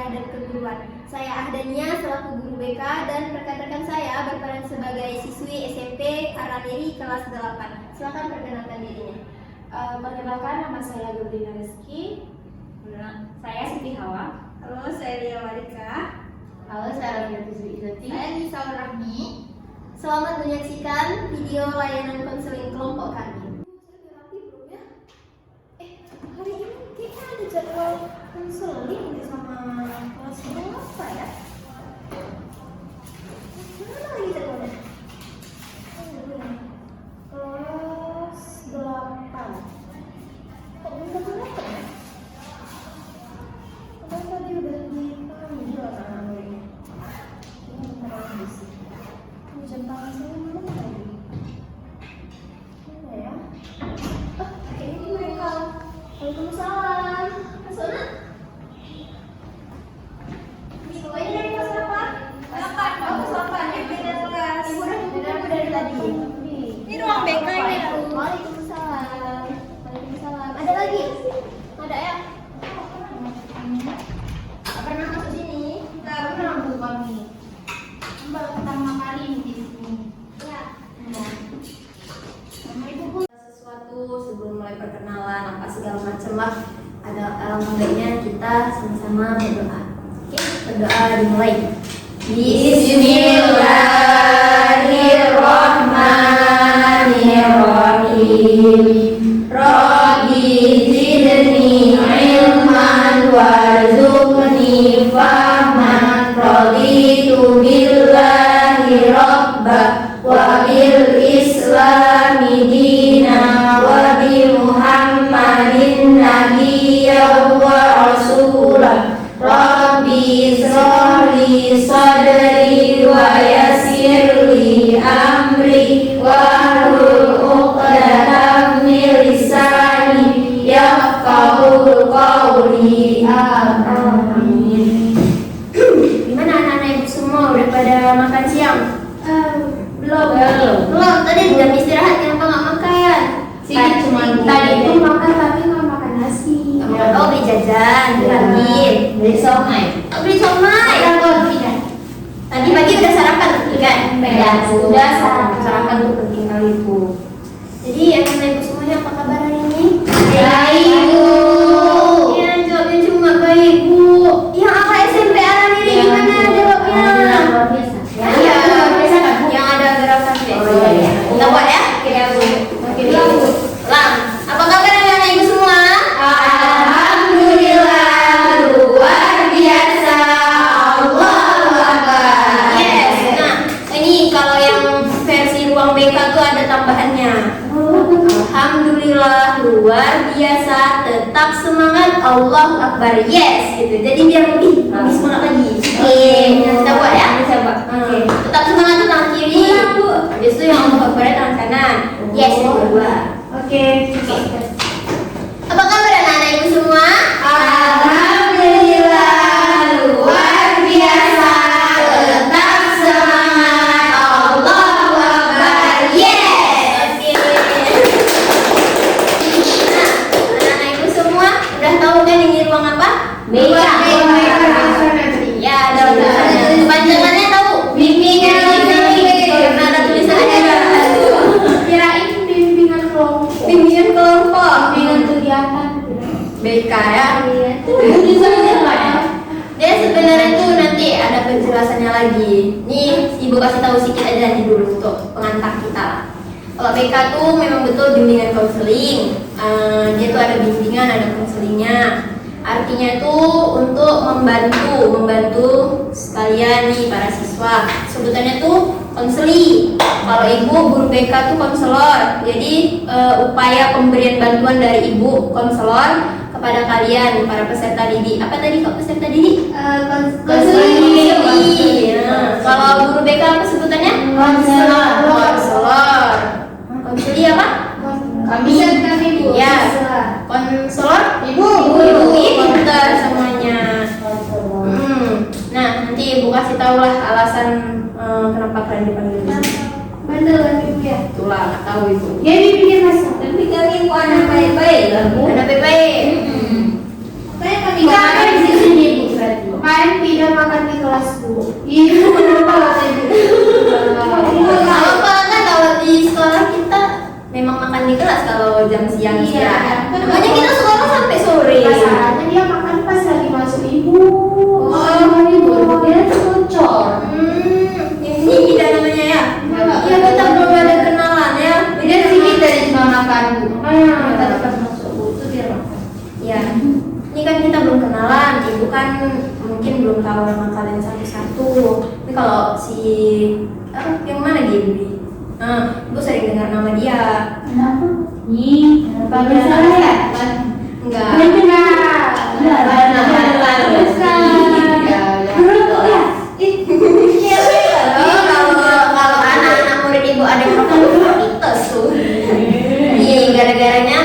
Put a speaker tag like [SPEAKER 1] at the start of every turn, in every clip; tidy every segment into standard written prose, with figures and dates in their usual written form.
[SPEAKER 1] dan keguruan. Saya Ahdania selaku guru BK dan rekan-rekan saya berperan sebagai siswi SMP Karamiri kelas 8. Silakan perkenalkan dirinya.
[SPEAKER 2] Perkenalkan, nama saya Gurdina Rizky.
[SPEAKER 3] Saya Siti Hawa.
[SPEAKER 1] Halo, saya Lia Warika.
[SPEAKER 2] Halo, saya Rafia Izati.
[SPEAKER 1] Saya Nisa Rahmi. Selamat menyaksikan video layanan konseling kelompok kami. Hari ini kayaknya ada jadwal konseling sama kelas berapa ya? Mana lagi jadwalnya? Kelas 8. Kok belum datang ya? Kemarin tadi udah dipanggil anak-anak ini. Ini beneran habis. Jam tangan saya mana tadi? Mana ya? Ini mereka. Waalaikumsalam. Asana? Semuanya dari kelas berapa? 8. Kelas 8 ya, beda kelas. Ibu udah dari tadi. Ini ruang BK ini. Waalaikumsalam. Waalaikumsalam. Ada lagi? Ada ya? Gak pernah masuk sini?
[SPEAKER 2] Gak pernah Bu kami. Baru pertama kali di sini.
[SPEAKER 1] Ya.
[SPEAKER 2] Sama Ibu Bu. Sesuatu sebelum mulai perkenalan apa segala macam lah. Ada alangkah baiknya kita sama-sama berdoa. Oke, berdoa dimulai. Bismillahirrahmanirrahim. Rabbi zidni ilman warzuqni fahman. Raditu billahi rabba wa bil islami dina wa bi muhammadin nabiyya wa rasulah. Rabbi sholli sadri wa yassirli amri wahlul 'uqdatam min lisani yafqahu qawli. Amin. Gimana anak-anak ibu semua, udah pada makan siang? Belum. Tadi jam istirahat kenapa nggak makan? Tadi itu makan tapi nggak makan nasi. Oh, beli jajan, beli somai. Beli somai. Tadi pagi udah sarapan kan? Ya, sudah sarapan tuh penting kali itu. Jadi anak-anak ibu semuanya apa kabar hari ini? Baik Bu. Ya, jawabnya cuma baik Bu. Yang apa SMP Aramiri gimana jawabnya? Luar biasa. Ya, luar biasa kan? Yang ada gerakan deh. Oh iya. Kita buat ya? Oke. Lang. Apa kabar anak-anak ibu semua? Alhamdulillah, luar biasa. Allahu Akbar. Yes. Nah, ini kalau yang versi ruang BK tuh ada tambahannya. Alhamdulillah, luar biasa, tetap semangat, Allahu Akbar. Yes, gitu. Jadi biar lebih semangat lagi. Oke, kita buat ya. Oke. Tetap semangat tuh tangan kiri. Habis itu yang Allahu Akbar tangan kanan. Yes, yang kedua. Oke. Apa kabar anak-anak ibu semua? Alhamdulillah, luar biasa, tetap semangat, Allahu Akbar. Yes. Oke. Nah, anak-anak ibu semua udah tahu kan ini ruang apa? BK. Ya, ada tulisannya. Panjangannya tahu? Bimbingan karena ada tulisannya. Kirain bimbingan kelompok. Bimbingan kelompok. Bimbingan kegiatan. BK ya. Dia sebenarnya tuh nanti ada penjelasannya lagi. Nih, Ibu kasih tahu sedikit aja nih dulu untuk pengantar kita. Kalau BK tuh memang betul bimbingan konseling. Dia tuh ada bimbingan, ada konselingnya. Artinya itu untuk membantu sekalian nih para siswa. Sebutannya tuh konseli. Kalau ibu guru BK tuh konselor. Jadi upaya pemberian bantuan dari ibu konselor kepada kalian para peserta didik. Apa tadi kok peserta didik? Konseli. Ya. Kalau guru BK apa sebutannya? Konselor. Konseli apa? Kami ibu. Ya. Konselor ibu pintar semuanya. Nah, nanti ibu kasih tahu lah alasan kenapa kalian dipanggil di sini.
[SPEAKER 1] Bandel kan ibu ya?
[SPEAKER 2] Itulah, nggak tahu ibu.
[SPEAKER 1] Jadi bikin masak. Tapi kami ibu anak baik-baik lah bu.
[SPEAKER 2] Anak baik-baik.
[SPEAKER 1] Kayak kami kan di sini ibu berarti.
[SPEAKER 2] Kemarin belum tahu nama kalian satu-satu. Tapi kalau si yang mana Gaby? Ibu sering dengar nama dia.
[SPEAKER 3] Kenapa? Ih, bagus ya?
[SPEAKER 2] Enggak. Kalau anak-anak murid ibu ada yang mitos tuh. Iya, gara-garanya.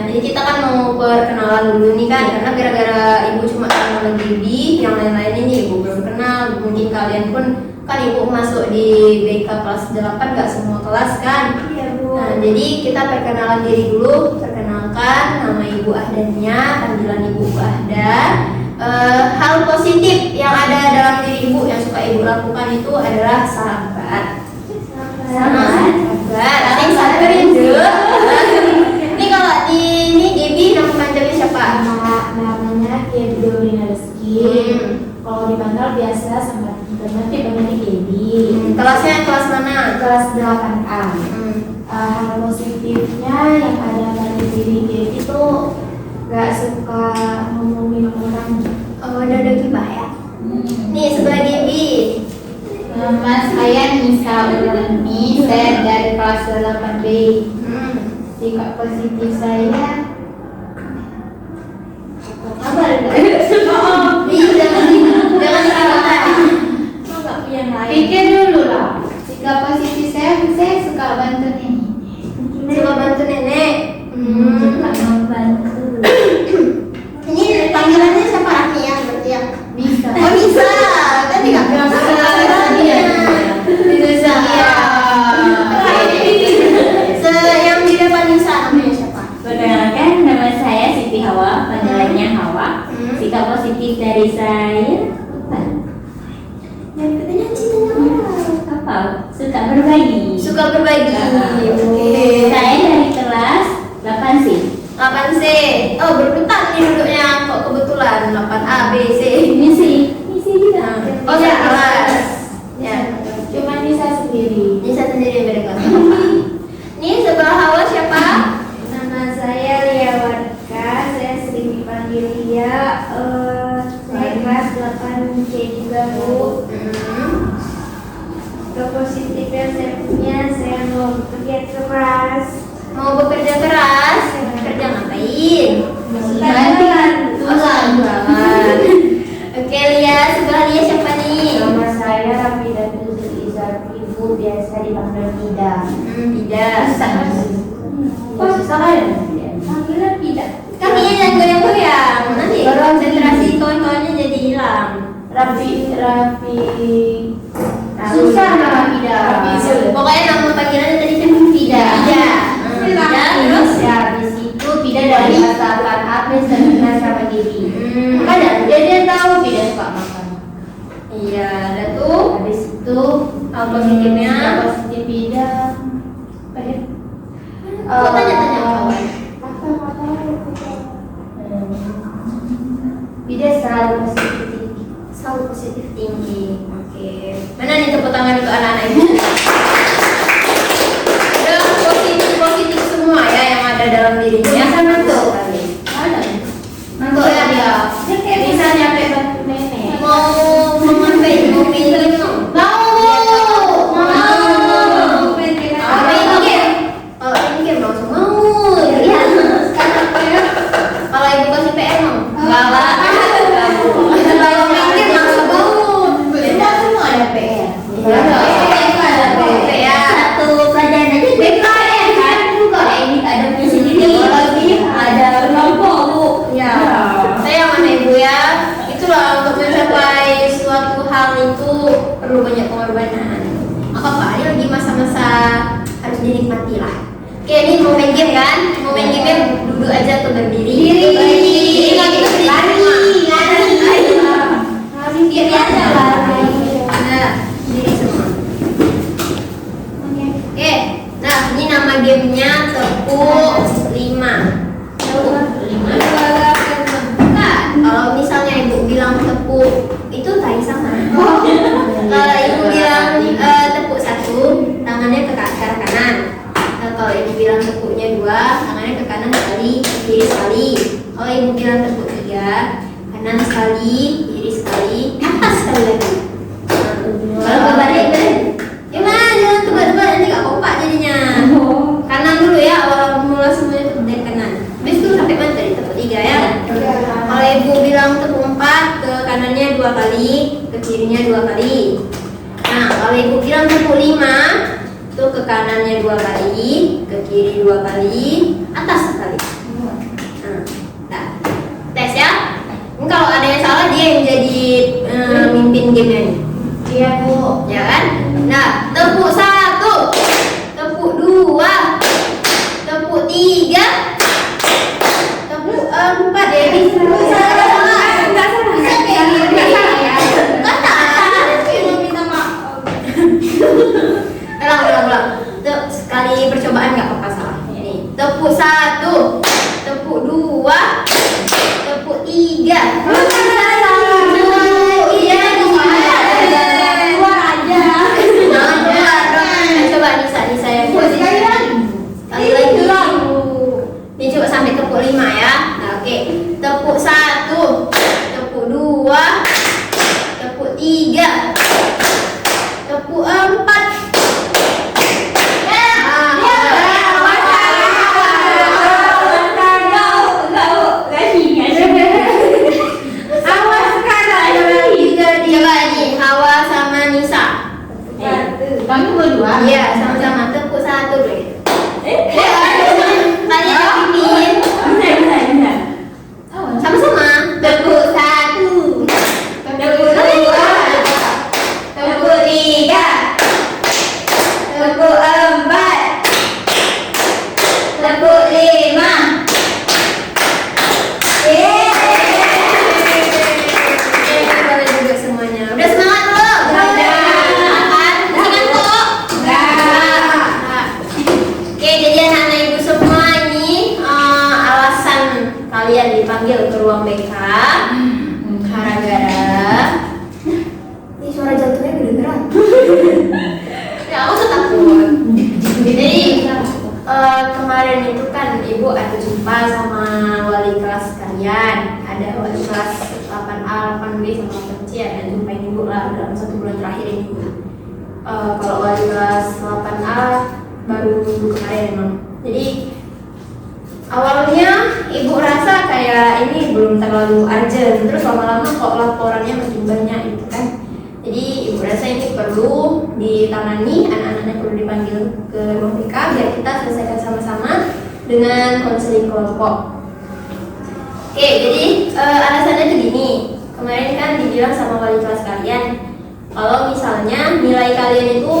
[SPEAKER 2] Jadi kita kan mau perkenalan dulu nih kan, karena gara-gara ibu cuma kenal nama Gaby, yang lain-lain ini ibu belum kenal. Mungkin kalian pun kan ibu masuk di BK kelas 8 gak semua kelas kan.
[SPEAKER 1] Iya, Bu.
[SPEAKER 2] Nah, jadi kita perkenalan diri dulu. Perkenalkan, nama ibu Ahdannya, panggilan ibu Ahdan. Hal positif yang ada dalam diri ibu yang suka ibu lakukan itu adalah sabar. Sabar. Ada yang sabar ya, Bu? Ini kalau di ini Gaby nama panjangnya siapa?
[SPEAKER 4] Namanya Gaby Rizky. Kalau di Bantal biasa sama teman dipanggilnya Gaby.
[SPEAKER 2] Kelasnya kelas mana?
[SPEAKER 4] Kelas 8A. Hal positifnya yang ada pada diri Gaby itu gak suka ngomongin orang.
[SPEAKER 2] Oh, ada gibah ya? Nih sebelah Gaby.
[SPEAKER 4] Nama saya Nisa Ulami, saya dari kelas 8B. Sikap positif saya
[SPEAKER 2] Sabar enggak? Jangan salah.
[SPEAKER 4] pikir dulu lah. Sikap positif saya suka bantu nenek.
[SPEAKER 2] Coba bantu nenek.
[SPEAKER 4] Membantu.
[SPEAKER 2] Ini panggilannya siapa? Rani ya, berarti ya?
[SPEAKER 4] Bisa.
[SPEAKER 2] Oh bisa, kan tidak bilang
[SPEAKER 4] Iya.
[SPEAKER 2] Bisa. Yang di depan Nisa namanya siapa?
[SPEAKER 3] Perkenalkan, nama saya Siti Hawa, panggilannya Hawa. Sikap positif dari saya
[SPEAKER 2] Yang katanya cintanya
[SPEAKER 3] apa? Suka berbagi.
[SPEAKER 2] suka berbagi. Oke.
[SPEAKER 3] Saya dari kelas 8C.
[SPEAKER 2] 8C. Oh berputar nih duduknya kok kebetulan 8A, B, C.
[SPEAKER 3] Misi juga.
[SPEAKER 2] Oh ya kelas. Ya.
[SPEAKER 4] Cuma Nisa sendiri.
[SPEAKER 2] Nisa sendiri yang beda kelas. Ini sebelah Hawa siapa?
[SPEAKER 1] Nama saya Lia Warka, saya sering dipanggil Lia. Saya kelas 8C juga, Bu. Positif yang saya punya, saya mau bekerja keras.
[SPEAKER 2] Mau bekerja keras. Kerja ngapain?
[SPEAKER 1] Jualan.
[SPEAKER 2] Jualan. Oke Lia, sebelah Lia siapa nih?
[SPEAKER 4] Nama saya Rafidatul Izar, ibu biasa dipanggil Pida.
[SPEAKER 2] Tidak.
[SPEAKER 4] Kok susah kan?
[SPEAKER 1] Panggilan tidak.
[SPEAKER 2] Kan dia jangan goyang-goyang. Nanti konsentrasi kawan-kawannya jadi hilang.
[SPEAKER 4] Rafi
[SPEAKER 2] Susah nama Pida. Pokoknya nama panggilannya tadi kan Pida. Pida. Terus
[SPEAKER 4] ya habis itu Pida dari bahasa apa sebenarnya sama Gaby.
[SPEAKER 2] ada.
[SPEAKER 4] Dia tahu Pida suka makan.
[SPEAKER 2] Iya, ada tuh.
[SPEAKER 4] Habis itu
[SPEAKER 2] Hal positifnya.
[SPEAKER 4] positif Pida. Apa ya?
[SPEAKER 2] Kok tanya-tanya kawan?
[SPEAKER 4] Pida selalu positif.
[SPEAKER 2] Selalu positif tinggi. Oke. Mana nih tepuk tangan untuk anak-anak ini? Ada positif semua ya yang ada dalam dirinya.
[SPEAKER 4] Sama tuh.
[SPEAKER 2] Ada.
[SPEAKER 4] Nanti ya dia. Bisa nyampe bantu nenek.
[SPEAKER 2] Mau ngapain? Mau pinjam dong? Mau main game? Kalau main game langsung mau. Ya. Kalau ibu kasih PR mau? Enggak lah. Kalau main game langsung mau.
[SPEAKER 4] Kita semua ada PR.
[SPEAKER 2] Satu pelajaran aja BKN kan juga ini ada misi ini ada kelompok Bu. Ya. Saya mana ibu ya? Itulah untuk mencapai suatu hal itu perlu banyak pengorbanan. Apa ini lagi masa-masa harus dinikmati lah. Oke ini mau main game kan? Mau main game duduk aja atau berdiri? Jadi lagi lari diri aja lah. Nah, diri semua. Oke, nah ini nama gamenya tepuk 5. Tepuk 5. Nah, kalau misalnya ibu bilang tepuk itu tai sama. Kalau ibu bilang tepuk 1, tangannya ke arah kanan. Nah, kalau ibu bilang tepuknya 2, tangannya ke kanan sekali, kiri sekali. Kalau ibu bilang tepuk 3, kanan sekali, kiri sekali. 2 kali, ke kirinya 2 kali. Nah, kalau ibu bilang tepuk 5, itu ke kanannya 2 kali, ke kiri 2 kali, atas sekali. Nah, tes ya. Ini kalau ada yang salah dia yang jadi mimpin gamenya nih.
[SPEAKER 4] Iya Bu.
[SPEAKER 2] Ya kan? Nah, tepuk 1, tepuk 2, tepuk 3, tepuk 4. Jadi ulang. Sekali percobaan nggak apa-apa salah. Ini tepuk 1, tepuk 2, tepuk 3. Coba Nisa yang sekali lagi. Ini coba sampai tepuk 5 ya. Nah, oke. Tepuk 1, tepuk 2, tepuk 3, tepuk 4. Coba nih Hawa sama Nisa.
[SPEAKER 3] Kamu berdua?
[SPEAKER 2] Iya, sama-sama tepuk 1 begitu. Kalian yang pimpin.
[SPEAKER 3] Bisa.
[SPEAKER 2] Sama-sama tepuk 1, tepuk 2, tepuk 3, tepuk 4, tepuk 5. Boleh duduk semuanya. Udah semangat belum? Makan? Masih ngantuk? Oke, jadi anak-anak ibu semua ini alasan kalian dipanggil ke ruang BK gara-gara ini suara jantungnya kedengeran. Ya aku tuh takut. Jadi kemarin itu kan ibu ada jumpa sama wali kelas kalian, ada wali kelas 8A, 8B sama 8C, ada jumpain ibu lah dalam 1 bulan terakhir ini. Kalau wali kelas 8A baru minggu kemarin emang. Jadi awalnya ibu rasa kayak ini belum terlalu urgent, terus lama-lama kok laporannya makin banyak gitu kan. Jadi ibu rasa ini perlu ditangani, anak-anaknya perlu dipanggil ke ruang BK biar kita selesaikan sama-sama dengan konseling kelompok. Oke, jadi alasannya tuh gini. Kemarin kan dibilang sama wali kelas kalian kalau misalnya nilai kalian itu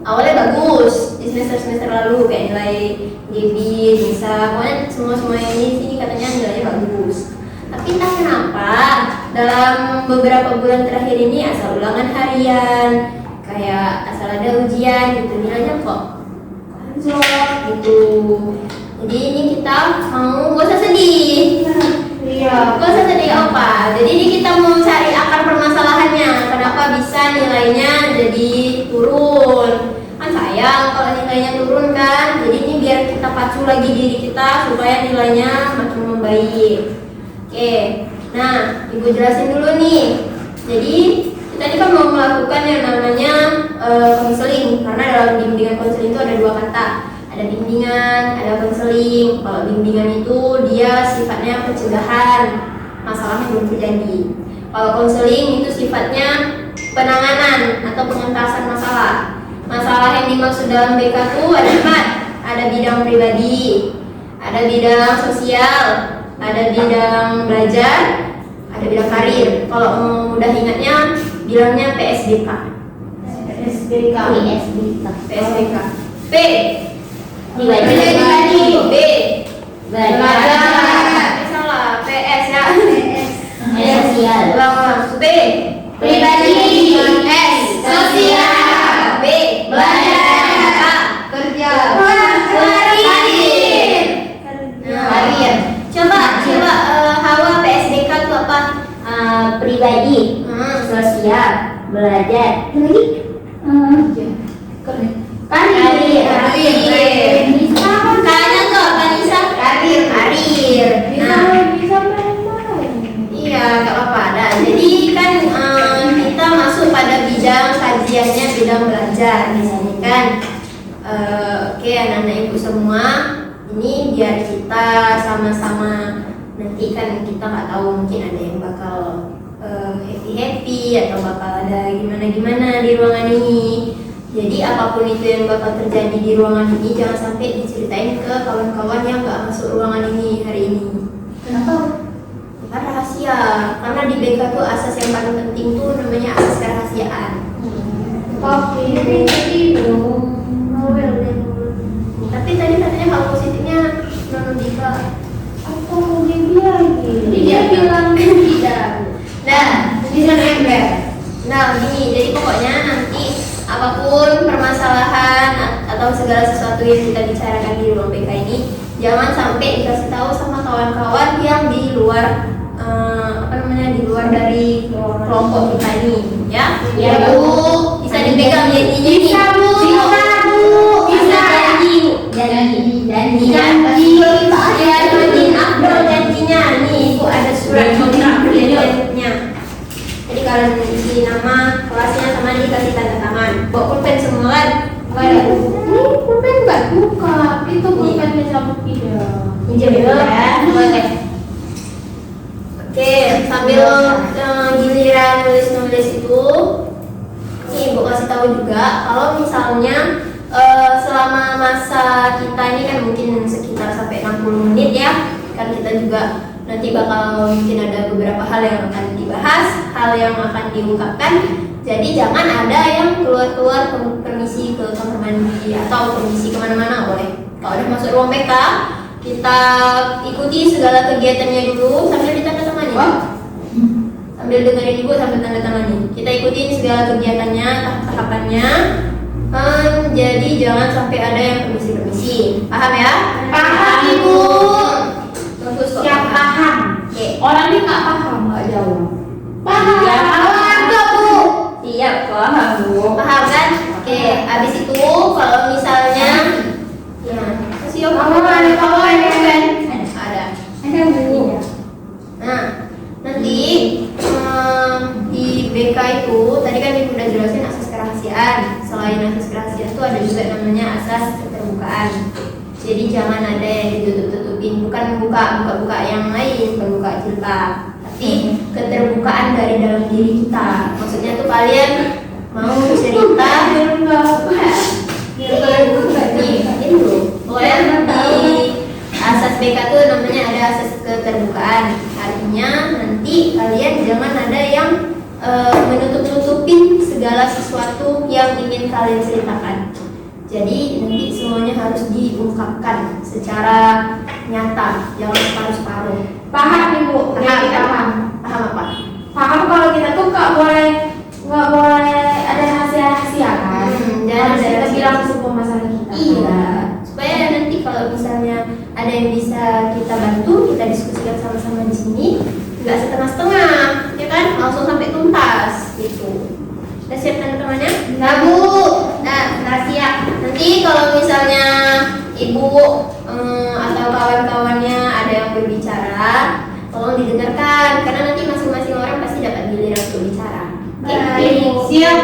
[SPEAKER 2] awalnya bagus di semester lalu, kayak nilai GB, bisa, pokoknya semua yang di sini katanya nilainya bagus. Tapi entah kenapa dalam beberapa bulan terakhir ini asal ulangan harian, kayak asal ada ujian gitu, nilainya kok anjlok gitu. Jadi ini kita mau gak usah sedih. Iya, gak usah sedih apa. Jadi ini kita mau cari akar permasalahannya, kenapa bisa nilainya jadi turun. Kan sayang kalau nilainya turun kan. Jadi ini biar kita pacu lagi diri kita supaya nilainya makin membaik. Oke, nah ibu jelasin dulu nih. Jadi kita ini kan mau melakukan yang namanya konseling, karena dalam bimbingan konseling itu ada 2 kata, ada bimbingan, ada konseling. Kalau bimbingan itu dia sifatnya pencegahan, masalahnya belum terjadi. Kalau konseling itu sifatnya penanganan atau pengentasan masalah. Masalah yang dimaksud dalam BK itu ada 4, ada bidang pribadi, ada bidang sosial, ada bidang belajar, ada bidang karir. Kalau mau mudah ingatnya bilangnya PSBK. PSBK. P. Pribadi. B. Belajar. Salah. PS ya.
[SPEAKER 3] Sosial.
[SPEAKER 2] B. Pribadi. S. Sosial. B. Belajar. A. Kerja. Karir. Coba Hawa PSBK itu apa?
[SPEAKER 3] Pribadi, sosial, belajar.
[SPEAKER 2] Karir. Kayaknya tuh apa Nisa? Karir. Nah, iya, nggak apa-apa. Nah, jadi kan kita masuk pada bidang kajiannya bidang belajar di sini kan. Oke, anak-anak ibu semua, ini biar kita sama-sama, nanti kan kita nggak tahu, mungkin ada yang bakal happy happy atau bakal ada gimana-gimana di ruangan ini. Jadi apapun itu yang bakal terjadi di ruangan ini jangan sampai diceritain ke kawan-kawan yang nggak masuk ruangan ini hari ini.
[SPEAKER 1] Kenapa?
[SPEAKER 2] Kan rahasia, karena di BK tuh asas yang paling penting tuh namanya asas kerahasiaan.
[SPEAKER 4] Oke, jadi dong.
[SPEAKER 2] Tapi tadi katanya hal positifnya non Dika.
[SPEAKER 4] Apa mau dia lagi?
[SPEAKER 2] Dia
[SPEAKER 4] bilang tidak.
[SPEAKER 2] Nah, desain ember. Nah, gini, jadi pokoknya nanti apapun permasalahan atau segala sesuatu yang kita bicarakan di ruang BK ini jangan sampai dikasih tahu sama kawan-kawan yang di luar di luar dari kelompok kita ini, ya.
[SPEAKER 3] Ya, Bu.
[SPEAKER 2] Bisa dipegang janjinya nih.
[SPEAKER 4] Bisa, Bu.
[SPEAKER 2] Bisa janji. Ya, Madin Abdul janjinya nih, Bu, ada surat kontrak perjanjiannya. Jadi kalian isi nama kelasnya sama dikasih tanda tangan. Bawa pulpen semua kan?
[SPEAKER 4] Ini pulpen nggak buka. Itu pulpennya sama tidak.
[SPEAKER 2] Pinjam dulu ya. Boleh. Oke, sambil giliran nulis-nulis itu, nih Ibu kasih tahu juga kalau misalnya selama masa kita ini kan mungkin sekitar sampai 60 menit ya, kan kita juga nanti bakal mungkin ada beberapa hal yang akan dibahas, hal yang akan diungkapkan. Jadi jangan ada yang keluar-keluar permisi ke kamar mandi atau permisi kemana-mana boleh. Kalau udah masuk ruang BK, kita ikuti segala kegiatannya dulu sambil ditandatangani. Sambil dengerin Ibu sambil tanda tangani. Kita ikutin segala kegiatannya, tahapannya. Jadi jangan sampai ada yang permisi-permisi. Paham ya?
[SPEAKER 4] Paham, Ibu.
[SPEAKER 2] Bagus kok.
[SPEAKER 4] Siap paham.
[SPEAKER 2] Oke.
[SPEAKER 4] Orang ini nggak paham, nggak jawab. Paham.
[SPEAKER 2] Iya,
[SPEAKER 4] Paham nggak, Bu?
[SPEAKER 3] Siap, paham, Bu.
[SPEAKER 2] Paham kan? Oke. Habis itu kalau misalnya, ya, kasih aku
[SPEAKER 4] Ada.
[SPEAKER 2] Ada.
[SPEAKER 3] Bu.
[SPEAKER 2] Nah, nanti di BK itu tadi kan Ibu udah jelasin asas kerahasiaan. Selain asas kerahasiaan itu ada juga namanya asas keterbukaan. Jadi jangan ada yang ditutup-tutupin, bukan buka yang lain, bukan buka jilbab, tapi keterbukaan dari dalam diri kita. Maksudnya tuh kalian mau cerita Pokoknya di asas BK tuh namanya ada asas keterbukaan. Artinya nanti kalian jangan ada yang menutup-tutupin segala sesuatu yang ingin kalian ceritakan. Jadi nanti semuanya harus diungkapkan secara nyata, jangan separuh-separuh.
[SPEAKER 4] Paham, Ibu?
[SPEAKER 2] Paham. Paham apa?
[SPEAKER 4] Paham kalau kita tuh nggak boleh ada rahasia-rahasia kan?
[SPEAKER 2] Dan
[SPEAKER 4] Harus kita
[SPEAKER 2] rahasia.
[SPEAKER 4] bilang semua masalah kita.
[SPEAKER 2] Iya, supaya nanti kalau misalnya ada yang bisa kita bantu, kita diskusikan sama-sama di sini, nggak setengah-setengah, ya kan? Langsung sampai tuntas gitu. Udah siap tanda-tangannya?
[SPEAKER 4] Nah, Bu.
[SPEAKER 2] Nah, siap. Nanti kalau misalnya Ibu atau kawan-kawannya ada yang berbicara, tolong didengarkan karena nanti masing-masing orang pasti dapat giliran untuk bicara. Oke?
[SPEAKER 4] Baik. Siap.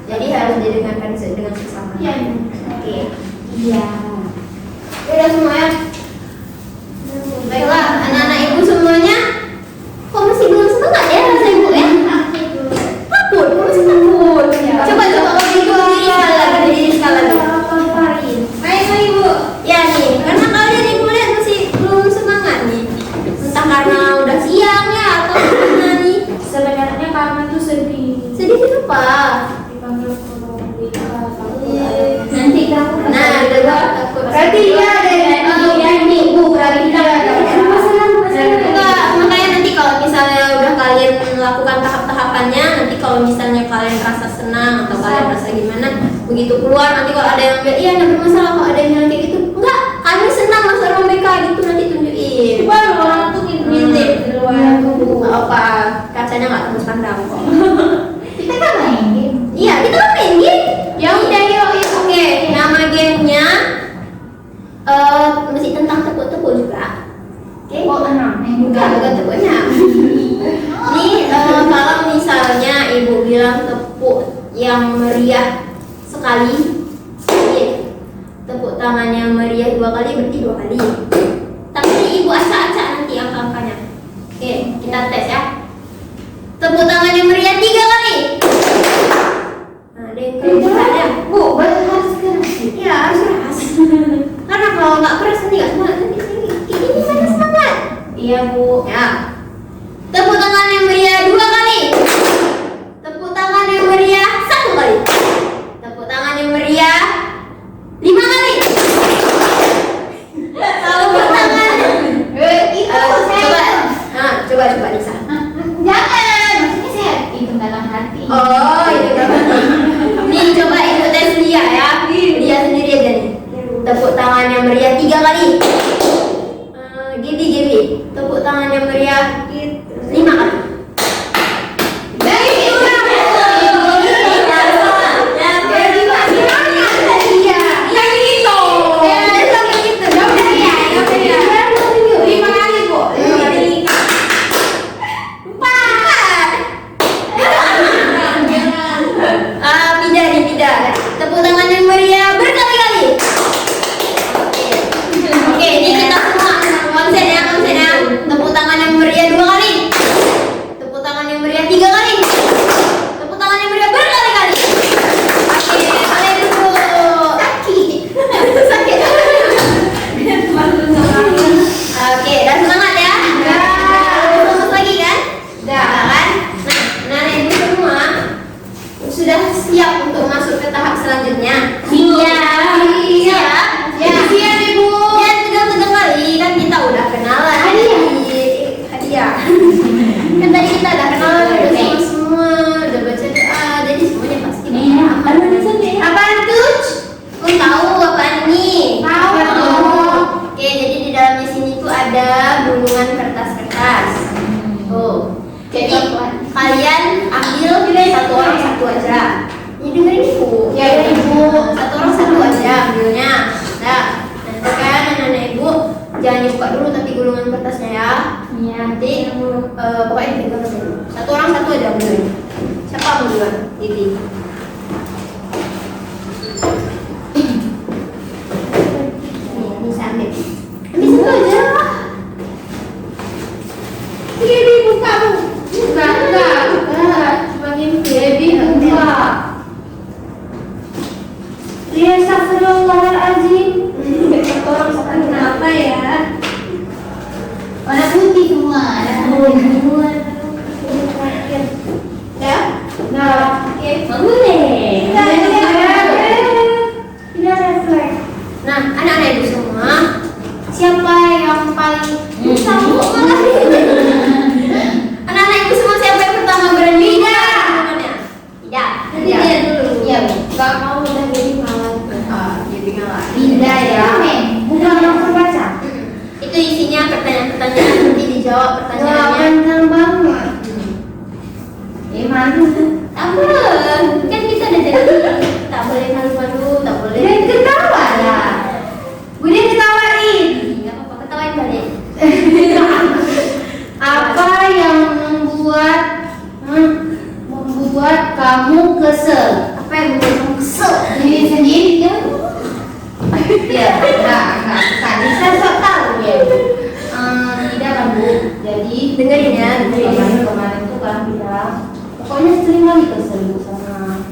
[SPEAKER 2] Jadi harus didengarkan dengan sesama.
[SPEAKER 4] Iya.
[SPEAKER 2] Oke.
[SPEAKER 4] Iya.
[SPEAKER 2] Udah semua ya? Baiklah, anak-anak Ibu semuanya, kok masih belum semangat ya rasa Ibu ya? Takut, masih takut. Coba berdiri sekali lagi. Ayo Ibu. Ya nih, karena kalian Ibu lihat masih belum semangat nih. Entah karena udah siang ya atau gimana nih.
[SPEAKER 4] Sebenarnya kami tuh sedih.
[SPEAKER 2] Sedih kenapa?
[SPEAKER 4] Dipanggil ke
[SPEAKER 3] Nanti kamu
[SPEAKER 2] Nah, udah takut.
[SPEAKER 4] Berarti iya nih Bu, berarti kita
[SPEAKER 2] Enggak, makanya nanti kalau misalnya udah kalian melakukan tahap-tahapannya, nanti kalau misalnya kalian rasa senang atau kalian rasa gimana, begitu keluar nanti kalau ada yang bilang, iya nggak bermasalah kok ada yang bilang kayak gitu, enggak, kami senang masuk ruang BK gitu nanti tunjukin.
[SPEAKER 4] baru orang tuh ngintip di luar tuh.
[SPEAKER 2] Nggak apa, kacanya nggak tembus pandang kok.
[SPEAKER 4] Kita kan main game.
[SPEAKER 2] Iya, kita kan main game.
[SPEAKER 4] Ya udah yuk.
[SPEAKER 2] Oke, nama gamenya masih tentang tepuk-tepuk juga. Oke. Bukan tepuknya. Ini kalau misalnya Ibu bilang tepuk yang meriah sekali, tepuk tangannya meriah 2 kali berarti 2 kali. Tapi Ibu acak-acak nanti angka-angkanya. Oke, kita tes ya. Tepuk tangannya meriah
[SPEAKER 4] nanti.
[SPEAKER 2] Oh, itu berarti. Nih coba ibu tes dia ya. Dia sendiri aja nih. Tepuk tangan yang meriah 3 kali. Gibi. Tepuk tangan yang meriah 5 kali. Tepuk tangan yang meriah berkali-kali. Oke, ini kita semua konsen ya. Tepuk tangan yang meriah 2 kali. Tepuk tangan yang meriah 3 kali. Tepuk tangan yang meriah berkali-kali. Oke, kalian dulu. Sakit. Oke, dan semangat ya. Fokus lagi kan? Kan? Nah, ibu semua sudah siap untuk masuk ke tahap selanjutnya. Siap. Siap ibu. Ya, tegang kali kan kita udah kenalan. Hadiah. Kan tadi kita udah kenalan udah semua, udah baca doa, jadi semuanya pasti. Apaan tuh? Kau tahu apaan ini?
[SPEAKER 4] Tahu.
[SPEAKER 2] Oke, jadi di dalamnya sini tuh ada gunungan kertas-kertas. Tuh. Jadi kalian ambil satu orang satu aja. Ini dengerin ibu.
[SPEAKER 4] Ya ibu.
[SPEAKER 2] Satu orang satu aja ambilnya. Nah, nanti kan anak-anak ibu jangan dibuka dulu tapi gulungan kertasnya ya.
[SPEAKER 4] Iya.
[SPEAKER 2] Nanti pokoknya dipegang dulu. Satu orang satu aja ambilnya. Siapa mau duluan? Titi. Ini saya ambil. Ambil satu aja.
[SPEAKER 4] Baby buka bu. Enggak. Sebagai baby buka. Dia astagfirullahaladzim.
[SPEAKER 2] Satu orang satu kenapa ya?
[SPEAKER 4] Warna putih semua.
[SPEAKER 2] Ya?
[SPEAKER 4] Nah,
[SPEAKER 2] Oke.
[SPEAKER 3] Boleh.
[SPEAKER 4] tidak refleks.
[SPEAKER 2] Nah, anak-anak ibu semua, siapa yang paling sanggup malah? Anak-anak ibu semua siapa yang pertama berani? Tidak. Dia dulu. Iya, Bu.
[SPEAKER 4] Gak mau udah jadi kawan.
[SPEAKER 2] Jadi ngalah.
[SPEAKER 4] Tidak ya. Bukan langsung baca.
[SPEAKER 2] Itu isinya pertanyaan-pertanyaan nanti dijawab pertanyaannya.
[SPEAKER 4] Ganteng banget.
[SPEAKER 2] Mana? Apa? Kan kita udah jadi tak boleh malu-malu, tak boleh.
[SPEAKER 4] Dan ketawa ya. Bude ketawain.
[SPEAKER 2] Nggak apa-apa, ketawain balik.
[SPEAKER 4] Apa yang membuat kamu kesel?
[SPEAKER 2] Apa yang membuat kamu kesel?
[SPEAKER 4] Diri sendiri kan? Ya, kan bisa sok tahu ya. Tidak kan bu. Jadi
[SPEAKER 2] Dengerin ya, dengerin.
[SPEAKER 4] kemarin tuh kan bilang, pokoknya sering kali kesel bu sama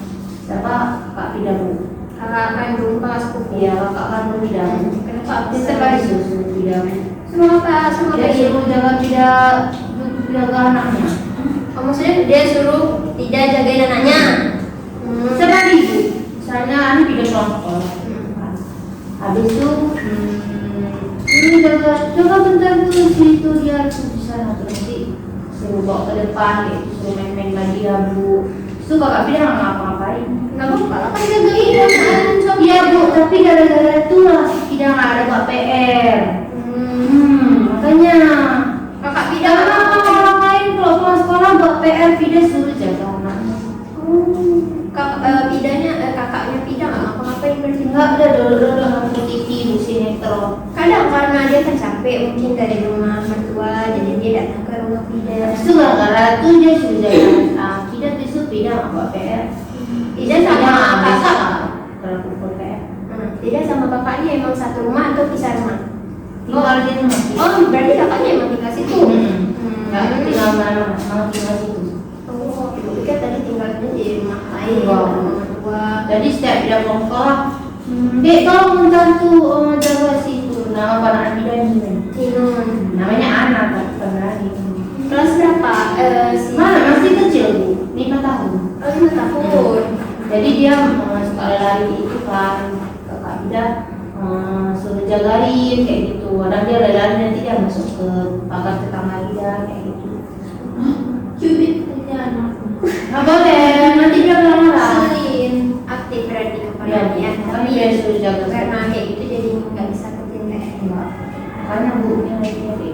[SPEAKER 4] siapa Kak Pida bu.
[SPEAKER 2] Kakak kandung kelas sepupu.
[SPEAKER 4] Iya kakak kan bu Pida.
[SPEAKER 2] Kenapa?
[SPEAKER 4] Bisa kali susu Pida.
[SPEAKER 2] Semoga
[SPEAKER 4] Dia suruh jaga Pida, jaga anaknya.
[SPEAKER 2] Oh, maksudnya dia suruh tidak jagain anaknya.
[SPEAKER 4] Seperti itu. Misalnya ini Pida pulang sekolah. Habis itu ini jaga bentar tuh situ dia harus di sana terus suruh bawa ke depan gitu, suruh main-main lagi ya bu. Itu kakak Pida nggak ngapa-ngapain.
[SPEAKER 2] Nggak apa-apa, kan jagain kan.
[SPEAKER 4] Iya bu, tapi gara-gara itu lah si Pida nggak ada buat PR. Makanya
[SPEAKER 2] Kakak Pida
[SPEAKER 4] jangan ngapa-ngapain kalau pulang sekolah buat PR Pida suruh jaga anaknya.
[SPEAKER 2] Kakaknya Pida nggak ngapa-ngapain berarti.
[SPEAKER 4] Enggak ada dulu nonton TV bu sinetron.
[SPEAKER 2] Kadang karena dia kan capek mungkin dari rumah mertua, jadi dia datang ke rumah Pida.
[SPEAKER 4] Itu gara-gara itu dia suruh jaga Pida itu Pida nggak buat PR.
[SPEAKER 2] Pida sama kakak.
[SPEAKER 4] Kalau pukul PR.
[SPEAKER 2] Pida sama kakaknya emang satu rumah atau pisah rumah?
[SPEAKER 4] Tinggal di rumah.
[SPEAKER 2] Oh, berarti kakaknya emang tinggal situ.
[SPEAKER 4] Nggak tinggal mana, malah tinggal situ.
[SPEAKER 2] Oh, ibu pikir tadi tinggalnya di rumah lain,
[SPEAKER 4] Wow.
[SPEAKER 2] rumah mertua.
[SPEAKER 4] Jadi setiap dia pulang sekolah, Dek tolong membantu jaga situ. Nama anak Pida ini.
[SPEAKER 2] Tinun.
[SPEAKER 4] Namanya Ana, bukan lagi.
[SPEAKER 2] Kelas berapa?
[SPEAKER 4] Mana masih kecil bu, 5 tahun.
[SPEAKER 2] Oh, 5 tahun.
[SPEAKER 4] Jadi dia sekali lari itu kan kakak Pida suruh jagain kayak gitu. Kadang dia lari nanti dia masuk ke pagar tetangga dia kayak gitu.
[SPEAKER 2] Cubit aja anakku.
[SPEAKER 4] Nggak boleh. suruh jaga.
[SPEAKER 2] Karena kayak gitu jadi nggak bisa kerjain kayak
[SPEAKER 4] Enggak. Karena gurunya lagi nyari.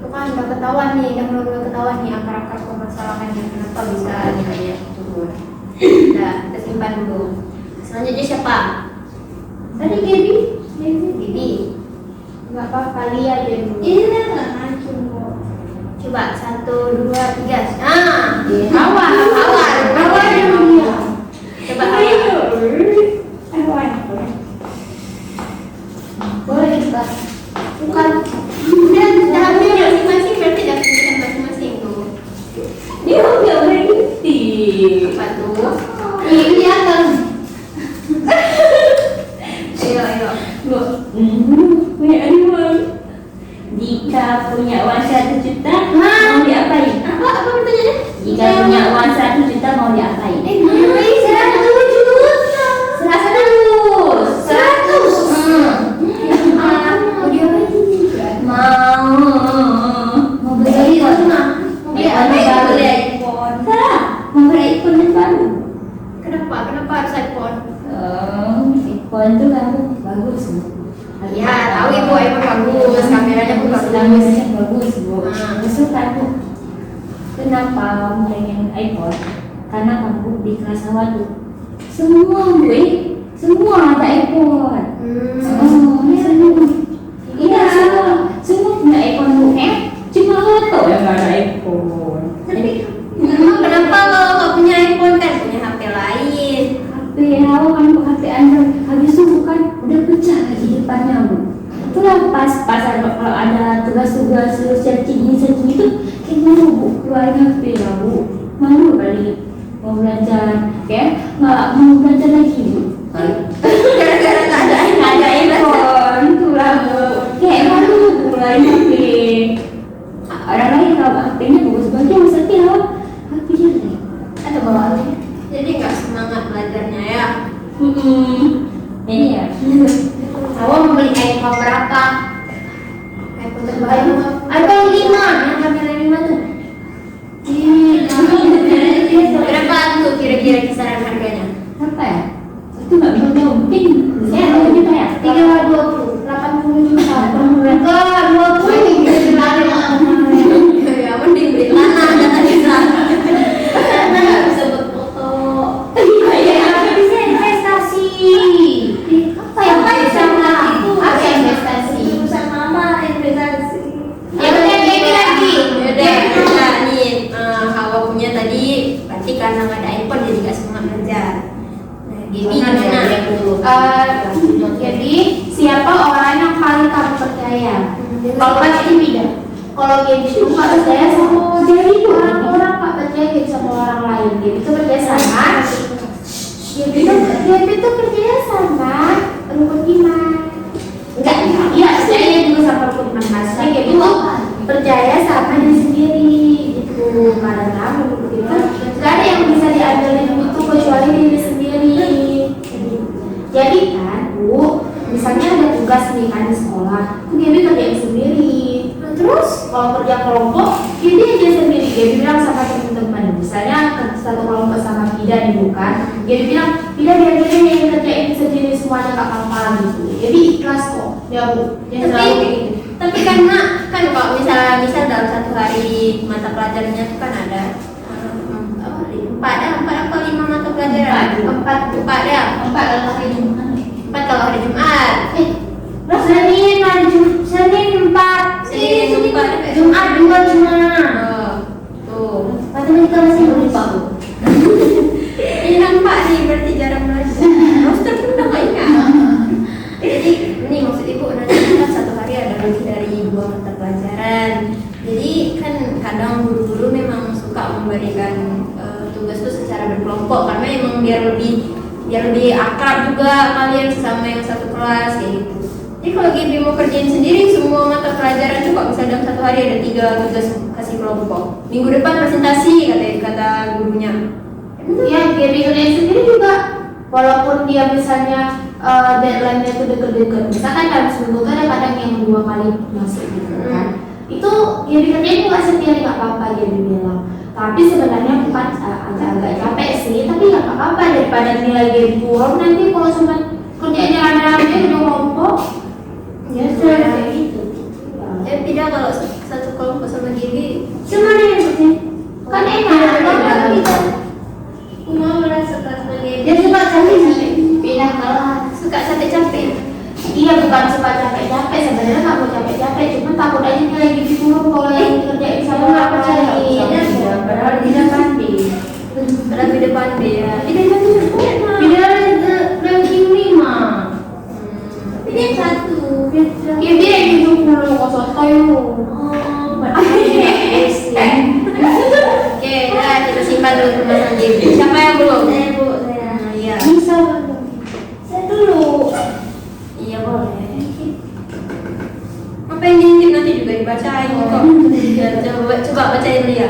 [SPEAKER 2] itu kan udah ketahuan nih, udah mulai ketahuan nih akar-akar permasalahannya kenapa bisa kayak turun. Udah, kita simpan dulu. Selanjutnya siapa?
[SPEAKER 4] Tadi Gaby.
[SPEAKER 2] Bibi.
[SPEAKER 1] Nggak apa-apa, lihat aja dulu.
[SPEAKER 2] Iya, nggak ngancung kok. Coba 1, 2, 3. Ah,
[SPEAKER 4] Hawa.
[SPEAKER 2] yang dia. Coba ayo.
[SPEAKER 1] Boleh Mbak.
[SPEAKER 2] Bukan. Udah ambil masing-masing, berarti udah tunjukkan masing-masing tuh.
[SPEAKER 3] Dia nggak berhenti.
[SPEAKER 2] Apa tuh?
[SPEAKER 1] Ini kelihatan.
[SPEAKER 2] Ayo.
[SPEAKER 3] Punya uang. Jika punya uang 1 juta, mau diapain?
[SPEAKER 2] Apa pertanyaannya?
[SPEAKER 3] Jika punya uang 1 juta, mau diapain?
[SPEAKER 2] Ngapain 100 juta?
[SPEAKER 3] 100.
[SPEAKER 2] 100. Mau diapain?
[SPEAKER 3] Mau beli iPhone.
[SPEAKER 2] Mau beli apa?
[SPEAKER 3] baru.
[SPEAKER 2] Beli iPhone.
[SPEAKER 3] Mau beli iPhone yang baru.
[SPEAKER 2] Kenapa? Kenapa harus iPhone?
[SPEAKER 3] iPhone tuh bagus.
[SPEAKER 2] Ya, tahu ibu iPhone bagus, kameranya pun bagus.
[SPEAKER 3] Kameranya bagus, Bu.
[SPEAKER 2] Nah.
[SPEAKER 3] Aku suka tuh. Kenapa kamu pengen iPhone? Karena kamu di kelas awal tuh semua ada iPhone. Semua. Iya, semua punya iPhone Bu. Cuma foto yang nggak ada iPhone.
[SPEAKER 2] Tapi kenapa kalau nggak punya iPhone kan punya HP lain?
[SPEAKER 3] HP Hawa kan HP Android. Habis itu bukan udah pecah lagi depannya Bu. Itulah pas kalau ada tugas-tugas searching itu kayak malu Bu keluarin HP ya Bu. Malu kali mau belajar, kayak nggak mau belajar lagi Bu.
[SPEAKER 2] Gara-gara nggak ada
[SPEAKER 3] iPhone itulah Bu. Kayak malu Bu keluarin HP. Orang lain kalau HP-nya bagus-bagus, tapi Hawa HP-nya jelek.
[SPEAKER 2] ada bawaannya. Jadi nggak semangat belajarnya ya.
[SPEAKER 3] Ini ya.
[SPEAKER 2] Awal mau beli iPhone berapa? iPhone terbaik.
[SPEAKER 1] iPhone 5 yang kamera 5 tuh.
[SPEAKER 2] Berapa tuh kira-kira kisaran harganya?
[SPEAKER 3] Apa ya? Itu nggak bisa jauh. Mungkin 10 juta ya?
[SPEAKER 1] 320, 80 juta.
[SPEAKER 4] Enggak, 20 bisa dibalik.
[SPEAKER 2] Ya mending beli tanah kata Nisa. Karena nggak bisa buat foto.
[SPEAKER 1] Ya, bisa investasi. Apa sama itu? Apa investasi?
[SPEAKER 2] Urusan mama investasi.
[SPEAKER 1] Ya udah Gaby lagi.
[SPEAKER 2] Udah nih Hawa punya tadi berarti karena nggak ada iPhone jadi nggak semangat belajar. Nah, Gaby gimana?
[SPEAKER 1] Jadi siapa orang yang paling kamu percaya? Kalau pasti beda. Kalau Gaby itu nggak percaya sama jadi orang-orang nggak percaya Gaby sama orang lain. Gaby itu percaya sama. Gaby itu percaya sama rukun iman. Enggak, iya percaya juga sama rukun iman. Maksudnya Gaby itu percaya sama diri sendiri gitu. Karena menurut kita nggak ada yang bisa diambil dari itu kecuali diri sendiri. Jadi kan Bu, misalnya ada tugas nih kan di sekolah, tuh Gaby kerjain sendiri. Terus kalau kerja kelompok, Gaby aja sendiri. Gaby bilang sama teman-teman, misalnya satu kelompok sama Pida nih bukan, Gaby bilang Pida biar Gaby yang kerjain sendiri semuanya nggak apa-apa gitu. Gaby ikhlas kok, ya Bu. Jangan selalu kayak gitu.
[SPEAKER 2] Tapi karena kan kalau misal dalam satu hari mata pelajarannya tuh kan ada empat apa 5 mata pelajaran? Empat ya. 4 kalau hari Jumat. 4 kalau hari Jumat.
[SPEAKER 1] Senin 4,
[SPEAKER 2] Senin 4.
[SPEAKER 1] Jumat 2 cuma.
[SPEAKER 2] Oh, tuh.
[SPEAKER 1] Matematika masih lupa Bu.
[SPEAKER 2] Ini nampak nih berarti jarang belajar. Roster pun udah nggak ingat. Jadi ini maksud ibu nanti kan satu hari ada lebih dari 2 mata pelajaran. Jadi kan kadang guru-guru memang suka memberikan tugas itu secara berkelompok karena emang biar lebih akrab juga kalian sama yang satu kelas kayak gitu. Jadi kalau Gaby mau kerjain sendiri semua mata pelajaran coba bisa dalam satu hari ada 3 tugas kasih kelompok. Minggu depan presentasi kata gurunya.
[SPEAKER 1] Ya, Gaby kerjain sendiri juga. Walaupun dia misalnya deadline-nya itu deket-deket. Misalkan dalam seminggu itu ada kadang yang 2 kali masuk gitu kan. Itu Gaby kerjain juga sendiri nggak apa-apa Gaby bilang. Tapi sebenarnya bukan agak-agak capek sih. Tapi ya nggak apa-apa daripada nilai Gaby turun nanti kalau cuma
[SPEAKER 4] kerjanya rame-rame udah kelompok. Biasa kayak gitu.
[SPEAKER 2] Tidak kalau satu kelompok sama Gibi.
[SPEAKER 3] Cuma yang penting
[SPEAKER 4] Kan enak kan kita.
[SPEAKER 1] Mau merasa sama dia.
[SPEAKER 4] Dia suka capek pindah kelas.
[SPEAKER 2] Suka capek-capek.
[SPEAKER 4] Iya bukan suka capek-capek sebenarnya nggak mau capek-capek cuma takut aja dia lagi dikurung kalau yang dikerjain sama nggak percaya. Padahal dia pandai.
[SPEAKER 2] Padahal di depan dia.
[SPEAKER 4] Tidak itu pindah ranking 5.
[SPEAKER 1] Tapi dia satu.
[SPEAKER 4] Ya dia yang hidup dulu kok sotoy lu.
[SPEAKER 2] Oke, dah kita simpan dulu pembahasan Gibi. Siapa yang belum?
[SPEAKER 1] Saya bu, saya.
[SPEAKER 2] Iya.
[SPEAKER 4] Bisa.
[SPEAKER 1] Saya dulu.
[SPEAKER 2] Iya boleh. Apa yang diintip nanti juga dibacain kok. Ya, coba bacain dia.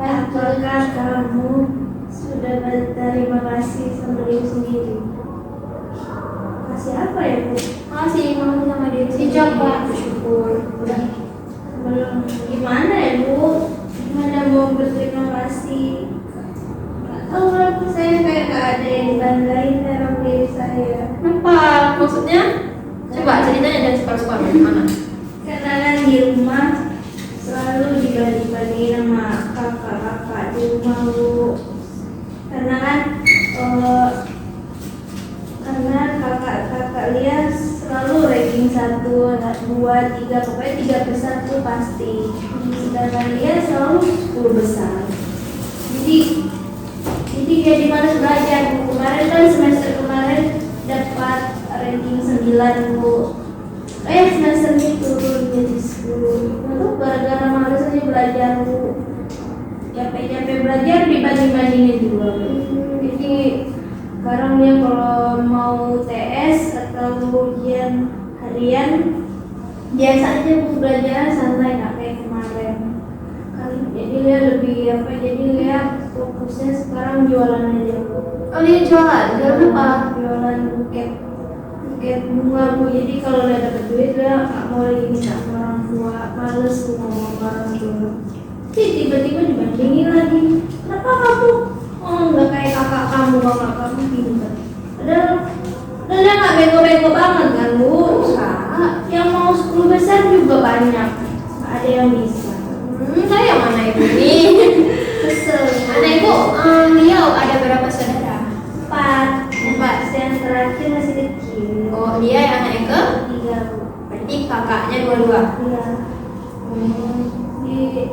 [SPEAKER 1] Apakah kamu sudah berterima kasih sama diri sendiri? Kasih apa ya bu?
[SPEAKER 2] Makasih sama diri sendiri.
[SPEAKER 4] Dicoba.
[SPEAKER 2] Bersyukur. Udah.
[SPEAKER 1] Belum. Gimana ya bu? Gimana mau berterima kasih? Gak tahu lah, saya kayak gak ada yang dibanggain dalam diri saya.
[SPEAKER 2] Kenapa? Maksudnya? Coba ceritanya dan separuh-separuh mana?
[SPEAKER 1] Karena kan di rumah selalu dibanding-bandingin sama kakak-kakak di rumah bu. Karena kan karena kakak-kakak lihat selalu ranking 1, 2, 3, pokoknya 3 besar tuh pasti. Sedangkan dia selalu 10 besar. Jadi jadi malas belajar bu. Kemarin kan semester kemarin dapat ranking 9 bu. Semester ini turun jadi 10. Lalu gara-gara malas aja belajar bu. Capek-capek belajar dibanding-bandingin juga bu. Jadi sekarang dia kalau mau TS atau ujian harian biasa aja bu, belajar santai nggak kayak kemarin. Jadi dia lebih jadi dia fokusnya sekarang jualan aja bu.
[SPEAKER 2] Oh dia jualan? Jualan apa?
[SPEAKER 1] Jualan buket bunga bu. Jadi kalau udah dapet duit dia nggak mau lagi minta sama orang tua, males bu ngomong sama orang tua. Jadi tiba-tiba dibandingin lagi, kenapa kamu nggak kayak kakak kamu pintar? Padahal dia nggak bego-bego banget kan bu. Yang mau 10 besar juga banyak, nggak ada yang bisa.
[SPEAKER 2] Saya mana ibu nih?
[SPEAKER 1] Kesel.
[SPEAKER 2] Mana ibu? Dia ada berapa saudara?
[SPEAKER 1] 4. Yang terakhir masih kecil.
[SPEAKER 2] Oh dia yang anak yang ke?
[SPEAKER 1] 3 bu.
[SPEAKER 2] Berarti kakaknya dua-dua.
[SPEAKER 1] Iya.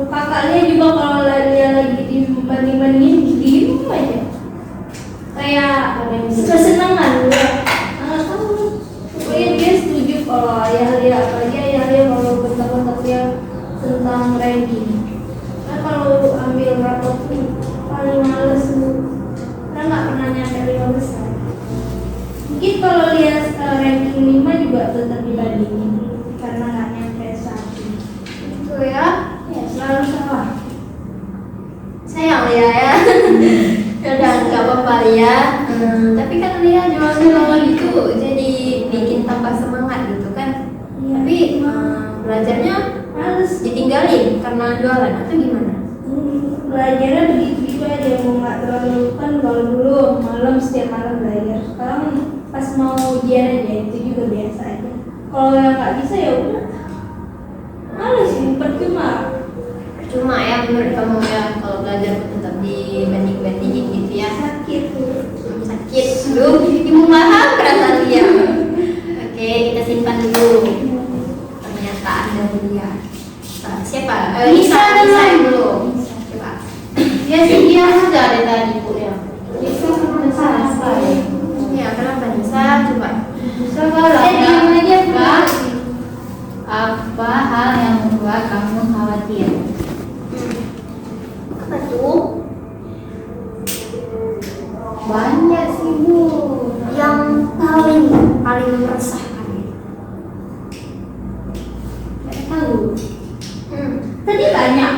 [SPEAKER 1] Kakaknya juga kalau dia lagi dibanding-bandingin diem aja. Kayak kesenangan dia. Nggak tahu. Pokoknya dia setuju kalau ayah dia, apalagi ayah dia kalau bentak-bentak dia tentang ranking. Nah kalau ambil rapot tuh paling males tuh. Karena nggak pernah nyampe 5 besar. Mungkin kalau lihat ranking 5 juga tetap dibandingin karena nggak nyampe 1. Itu ya, selalu salah.
[SPEAKER 2] Sayang Lia ya. Udah nggak apa-apa Lia. Tapi kan Lia jualan gitu jadi bikin tambah semangat gitu kan.
[SPEAKER 1] Iya.
[SPEAKER 2] Tapi belajarnya
[SPEAKER 1] Males.
[SPEAKER 2] ditinggalin karena jualan atau gimana?
[SPEAKER 1] Belajarnya begitu aja, mau nggak terlalu kan. Kalau dulu malam setiap malam belajar, sekarang pas mau ujian aja itu juga biasa aja. Kalau yang nggak bisa ya udah males sih, percuma.
[SPEAKER 2] Cuma ya menurut kamu ya kalau belajar tetap dibanding-bandingin gitu ya.
[SPEAKER 1] Sakit tuh.
[SPEAKER 2] Sakit. Duh, ibu paham perasaan Lia. Oke, kita simpan dulu pernyataan dari Lia. Siapa? Lisa dulu. Coba.
[SPEAKER 4] Dia sih dia sudah ada tadi bu ya.
[SPEAKER 1] Bisa udah selesai.
[SPEAKER 2] Ya, kenapa Nisa? Coba.
[SPEAKER 4] Bisa kalau
[SPEAKER 1] Diam aja
[SPEAKER 4] Pak.
[SPEAKER 1] Bu.
[SPEAKER 4] Apa hal yang membuat kamu khawatir?
[SPEAKER 2] Apa tuh?
[SPEAKER 4] Banyak sih bu.
[SPEAKER 2] Yang paling meresahkan.
[SPEAKER 1] Nggak tahu.
[SPEAKER 2] Tadi banyak.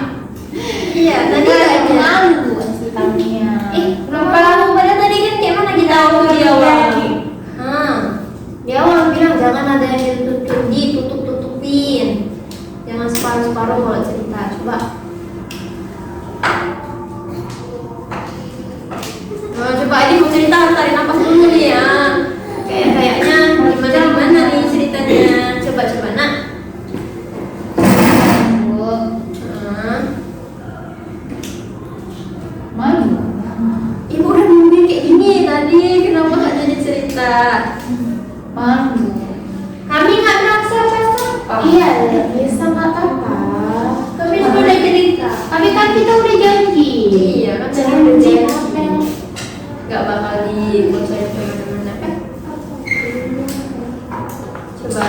[SPEAKER 2] Iya, tadi
[SPEAKER 4] Nggak
[SPEAKER 2] banyak.
[SPEAKER 4] malu sih tamunya.
[SPEAKER 2] Kenapa kamu pada tadi kan kayak mana kita tahu di awal? Di awal bilang jangan ada yang ditutup-tutupin. Jangan separuh-separuh kalau cerita. Coba. Coba ini mau cerita tarik nafas dulu nih ya.
[SPEAKER 4] Malu.
[SPEAKER 2] Ibu udah bimbing kayak gini tadi, kenapa nggak jadi cerita?
[SPEAKER 4] Malu.
[SPEAKER 2] Kami nggak bilang siapa-siapa.
[SPEAKER 3] Iya, bisa nggak apa-apa.
[SPEAKER 2] Kami sudah cerita.
[SPEAKER 4] Tapi kan kita udah janji.
[SPEAKER 2] Iya, kan
[SPEAKER 3] Janji
[SPEAKER 2] janji.
[SPEAKER 3] apa?
[SPEAKER 2] Nggak bakal dibocorin ke mana-mana kan? Coba.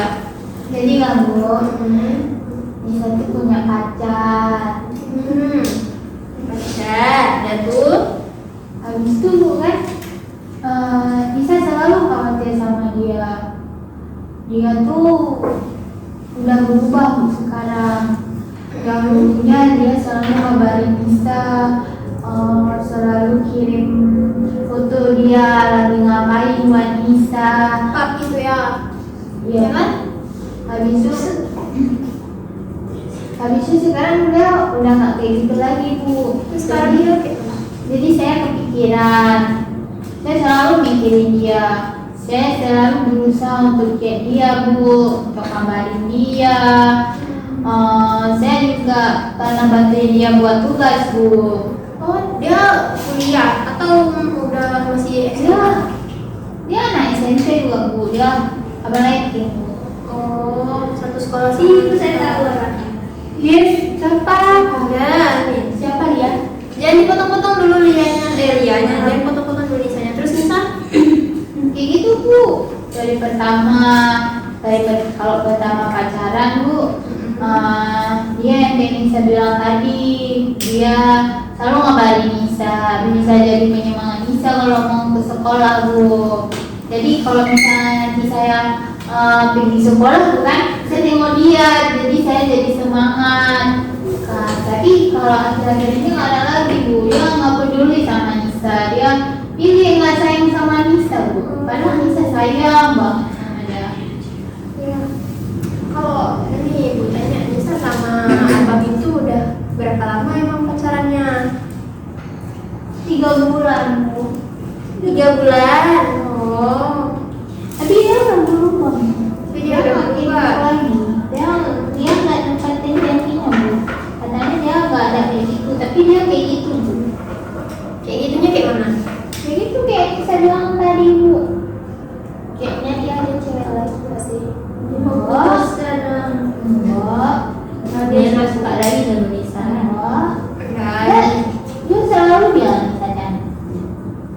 [SPEAKER 3] Jadi kamu bisa tuh punya pacar.
[SPEAKER 2] Pacar, dan tuh.
[SPEAKER 3] Habis itu kan bisa selalu khawatir sama dia. Dia tuh udah berubah Bu, sekarang. Yang dulunya dia selalu ngabarin Nisa, selalu kirim foto dia lagi ngapain buat Nisa.
[SPEAKER 2] Pap gitu ya.
[SPEAKER 3] Iya kan? Habis itu sekarang udah nggak kayak gitu lagi Bu.
[SPEAKER 2] Terus sekarang dia kayak mana?
[SPEAKER 3] Jadi saya kepikiran, saya selalu mikirin dia. Saya selalu berusaha untuk chat dia Bu, untuk kabarin dia. Saya juga pernah bantuin dia buat tugas Bu.
[SPEAKER 2] Oh, dia kuliah atau udah masih
[SPEAKER 3] Dia,
[SPEAKER 2] SMA?
[SPEAKER 3] dia anak SMP juga Bu, dia abang lighting Bu.
[SPEAKER 2] Oh, satu sekolah sih, itu saya tahu orangnya.
[SPEAKER 3] Yes, siapa?
[SPEAKER 2] Ya, nih.
[SPEAKER 3] Siapa dia?
[SPEAKER 2] Jangan dipotong-potong dulu lianya, jangan potong-potong dulu Lisanya. Terus Nisa?
[SPEAKER 3] Kayak gitu Bu. Kalau pertama pacaran Bu, dia yang kayak Nisa bilang tadi, dia selalu ngabarin Nisa, bisa jadi penyemangat Nisa kalau mau ke sekolah Bu. Jadi kalau misalnya nanti saya pergi sekolah Bu kan, saya tengok dia, jadi saya jadi semangat. Tapi kalau akhir-akhir ini nggak ada lagi Bu, dia nggak peduli sama Nisa, dia nggak sayang sama Nisa Bu. Padahal Nisa sayang banget sama dia.
[SPEAKER 2] Ya. Kalau ini Bu tanya, Nisa sama Abang itu udah berapa lama emang pacarannya?
[SPEAKER 3] 3 bulan Bu.
[SPEAKER 2] 3 bulan. Oh.
[SPEAKER 3] Tapi dia udah berubah.
[SPEAKER 2] Tapi dia udah
[SPEAKER 3] nggak kayak
[SPEAKER 2] berubah.
[SPEAKER 3] gitu lagi. Dia nggak nempatin janjinya Bu. Katanya dia nggak ada kayak gitu, tapi dia kayak gitu Bu.
[SPEAKER 2] Kayak gitunya kayak mana?
[SPEAKER 3] Kayak gitu kayak saya bilang tadi Bu. Kayaknya dia ada cewek lagi pasti.
[SPEAKER 2] Putus dan
[SPEAKER 3] Enggak.
[SPEAKER 4] Dia nggak suka lagi sama Nisa.
[SPEAKER 3] Enggak.
[SPEAKER 2] enggak.
[SPEAKER 3] Dia selalu bilang Nisa cantik.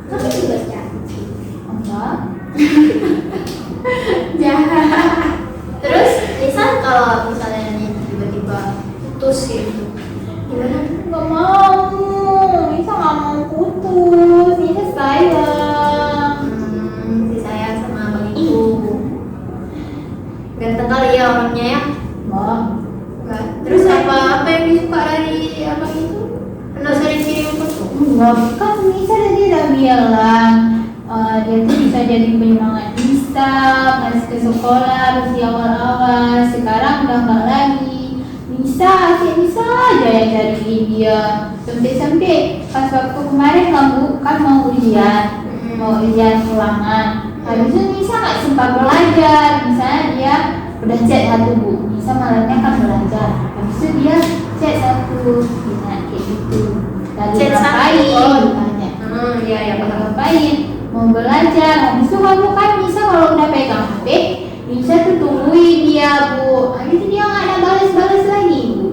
[SPEAKER 2] Kamu juga cantik.
[SPEAKER 3] Enggak.
[SPEAKER 2] Jahat. Terus Nisa kalau misalnya nih tiba-tiba putus gitu, gimana?
[SPEAKER 3] Nggak mau. Nisa nggak mau putus. Nisa sayang.
[SPEAKER 2] Si sayang sama abang itu. Ganteng kali ya orangnya ya.
[SPEAKER 3] Enggak.
[SPEAKER 2] Enggak. Terus apa yang disuka dari abang itu? Pernah sering kirim foto?
[SPEAKER 3] Enggak, kan Nisa tadi udah bilang dia tuh bisa jadi penyemangat Nisa pas ke sekolah masih awal-awal. Sekarang udah enggak lagi. Nisa aja yang cariin dia. Sampai pas waktu kemarin kamu kan mau ujian ulangan. Habis itu Nisa nggak sempat belajar. Misalnya dia udah chat satu Bu, Nisa malamnya kan belajar. Habis itu dia chat satu, kayak gitu. Lagi
[SPEAKER 2] Chat satu,
[SPEAKER 3] ngapain?
[SPEAKER 2] oh.
[SPEAKER 3] Ditanya.
[SPEAKER 2] Iya ya
[SPEAKER 3] Lagi
[SPEAKER 2] paham.
[SPEAKER 3] ngapain? Mau belajar. Habis itu kamu kan Nisa kalau udah pegang HP, Nisa tuh tungguin dia Bu. Habis itu dia nggak ada balas-balas lagi Bu.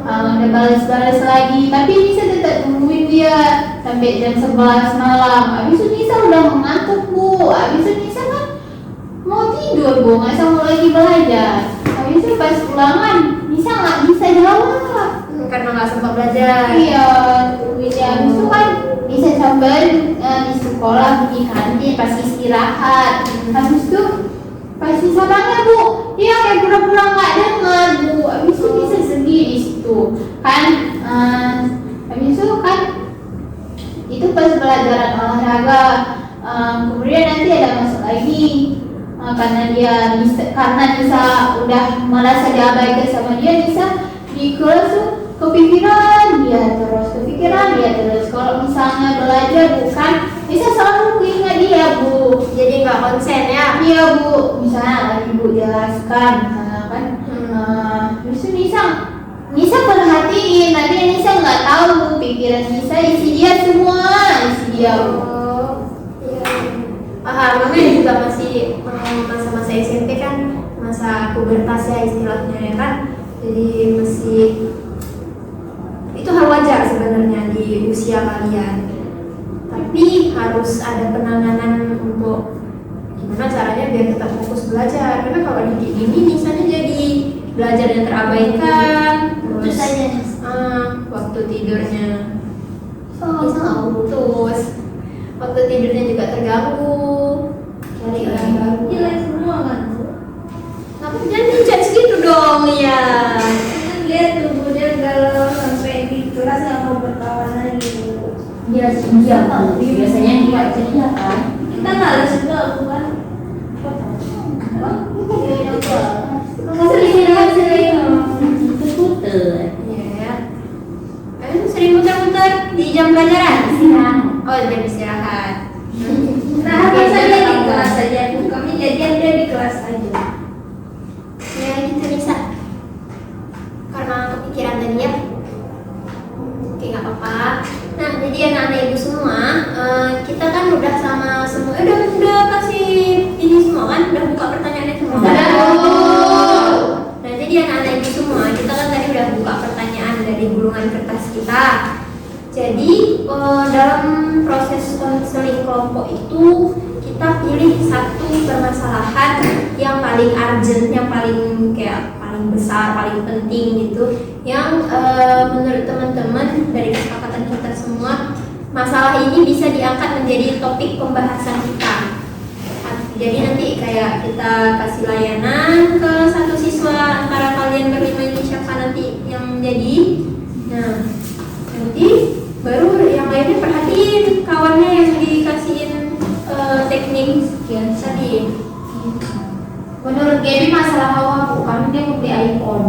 [SPEAKER 3] Nggak ada balas-balas lagi. Tapi Nisa tetap tungguin dia sampai jam 11 malam. Habis itu Nisa udah mengantuk Bu. Habis itu Nisa kan mau tidur Bu, nggak sanggup lagi belajar. Habis itu pas ulangan Nisa nggak bisa jawab.
[SPEAKER 2] Karena nggak sempat belajar.
[SPEAKER 3] Iya, tungguin dia. Habis itu kan Nisa sambil di sekolah di kantin pas istirahat. Habis itu pas Nisa bangun Bu, dia kayak pura-pura nggak dengar Bu. Habis itu Nisa sedih di situ kan. Habis itu kan itu pas pelajaran olahraga. Kemudian nanti ada masuk lagi. Karena Nisa udah merasa diabaikan sama dia, Nisa di kelas tuh kepikiran dia terus. Kalau misalnya belajar bukan, Nisa selalu ingat dia Bu.
[SPEAKER 2] Jadi nggak konsen ya?
[SPEAKER 3] Iya Bu, misalnya lagi Bu jelaskan, misalnya kan, terus Nisa perhatiin, nanti Nisa nggak tahu pikiran Nisa isi dia semua
[SPEAKER 4] Iya.
[SPEAKER 2] Iya. Paham, namanya juga masih masa-masa SMP kan, masa pubertas ya istilahnya ya kan. Jadi masih itu hal wajar sebenarnya di usia kalian. Tapi harus ada penanganan untuk gimana caranya biar tetap fokus belajar. Karena kalau di gini misalnya jadi belajar yang terabaikan, terus waktu tidurnya putus, waktu tidurnya juga terganggu. Cari orang baru.
[SPEAKER 1] Jelek semua kan.
[SPEAKER 2] Tapi jangan judge gitu dong ya.
[SPEAKER 1] Lihat tubuhnya galau sampai di kelas nggak mau berkawan lagi.
[SPEAKER 3] Dia iya kan, biasanya dia ceria kan.
[SPEAKER 1] Kita males juga bukan?
[SPEAKER 3] Puter.
[SPEAKER 2] Iya. Sering muter-muter di jam pelajaran. Oh, jam istirahat.
[SPEAKER 1] Nah, harus saja di kelas saja. Kami jadian dia di kelas saja.
[SPEAKER 2] Ya gitu bisa. Karena kepikiran tadi ya. Oke, nggak apa-apa. Nah, jadi anak-anak ibu semua, kita kan udah sama semua, udah kasih ini semua kan, udah buka pertanyaannya semua. Nah, jadi anak-anak ibu semua, kita kan tadi udah buka pertanyaan dari gulungan kertas kita. Jadi dalam proses konseling kelompok itu kita pilih satu permasalahan yang paling urgent, yang paling kayak paling besar, paling penting gitu, yang menurut teman-teman dari kesepakatan kita semua masalah ini bisa diangkat menjadi topik pembahasan kita. Jadi nanti kayak kita kasih layanan ke satu siswa antara kalian berlima ini siapa nanti yang menjadi. Nah, nanti baru yang lainnya perhatiin kawannya yang dikasihin teknik sekian tadi.
[SPEAKER 4] Menurut Gaby masalah hawa bu, kami dia mau beli iPhone.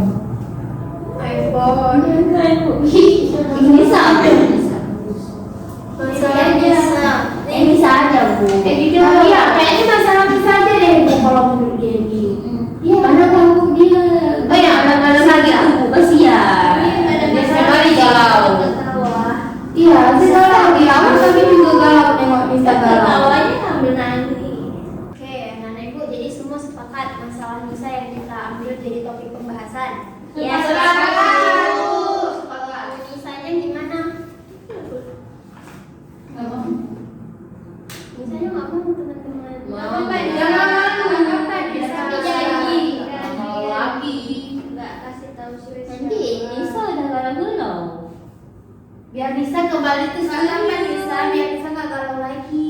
[SPEAKER 4] Bisa apa?
[SPEAKER 2] Masalahnya bisa.
[SPEAKER 3] Bisa aja bu.
[SPEAKER 4] Iya, kayaknya masalah bisa aja deh bu kalau menurut Gaby.
[SPEAKER 3] Iya, karena kamu dia.
[SPEAKER 4] Oh ya, ada lagi
[SPEAKER 3] Bu, kasihan.
[SPEAKER 4] Biasanya kali galau. Iya, bisa lagi galau tapi juga galau nengok bisa galau.
[SPEAKER 1] Awalnya ambil nangis.
[SPEAKER 2] Oke, anak-anak ibu, jadi semua sepakat masalah Nisa yang kita ambil jadi topik pembahasan.
[SPEAKER 1] Ya,
[SPEAKER 2] Nisanya gimana? Nisanya nggak mau teman-teman.
[SPEAKER 4] Mau.
[SPEAKER 1] Jangan bisa
[SPEAKER 2] janji.
[SPEAKER 4] Mau lagi.
[SPEAKER 1] Nggak kasih tahu sih.
[SPEAKER 3] Nanti Nisa udah galau-galau.
[SPEAKER 4] Biar Nisa kembali ke
[SPEAKER 1] Kenapa
[SPEAKER 4] sini.
[SPEAKER 1] Nisa? Biar Nisa nggak galau lagi.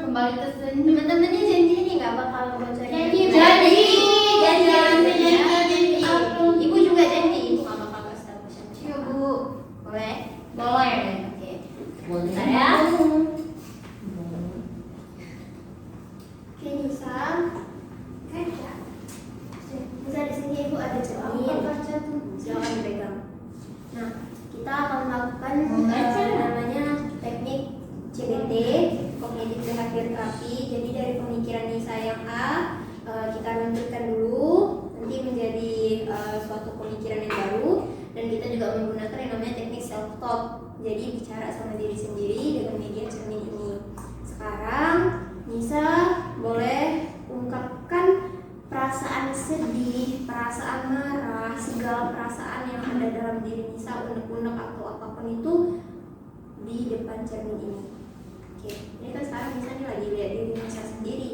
[SPEAKER 4] Kembali ke sini.
[SPEAKER 2] Teman-temannya janji nih nggak bakal bocorin.
[SPEAKER 1] Janji.
[SPEAKER 2] Ibu juga janji, ibu nggak bakal kasih tahu siapa.
[SPEAKER 1] Yuk bu.
[SPEAKER 2] Boleh?
[SPEAKER 1] Boleh.
[SPEAKER 2] Oke.
[SPEAKER 3] Boleh
[SPEAKER 2] Bentar ya. Oke, Nisa. Nisa di sini ibu ada cermin. Silakan dipegang. Nah, kita akan melakukan namanya teknik CBT, kognitif behavior therapy. Jadi dari pemikiran Nisa yang A, kita lanjutkan dulu, nanti menjadi suatu pemikiran yang baru, dan kita juga menggunakan yang namanya teknik self talk. Jadi bicara sama diri sendiri dengan media cermin ini. Sekarang Nisa boleh ungkapkan perasaan sedih, perasaan marah, segala perasaan yang ada dalam diri Nisa, unek-unek atau apapun itu di depan cermin ini. Oke, ini kan sekarang Nisa ini lagi lihat diri Nisa sendiri.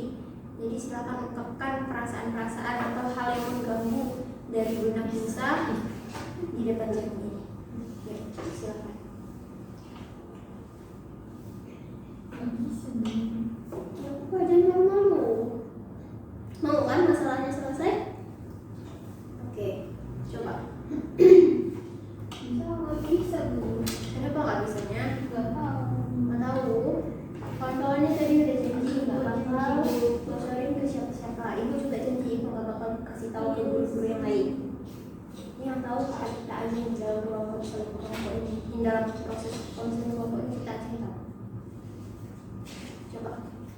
[SPEAKER 2] Jadi silakan ungkapkan perasaan-perasaan atau hal yang mengganggu dari benak Nisa di depan cermin ini. Oke, silakan. Ya, jangan malu-malu. Mau kan masalahnya selesai? Oke, coba.
[SPEAKER 1] Nggak bisa bu.
[SPEAKER 2] Kenapa nggak bisanya?
[SPEAKER 1] Nggak tahu.
[SPEAKER 2] Nggak tahu. Kawan-kawannya tadi udah janji nggak bakal bocorin ke siapa-siapa. Ibu juga janji ibu nggak bakal kasih tahu ke guru-guru yang lain. Ini yang tahu kita aja yang dalam ruang konseling kelompok ini, di dalam proses konseling kelompok ini kita aja yang tahu. Coba.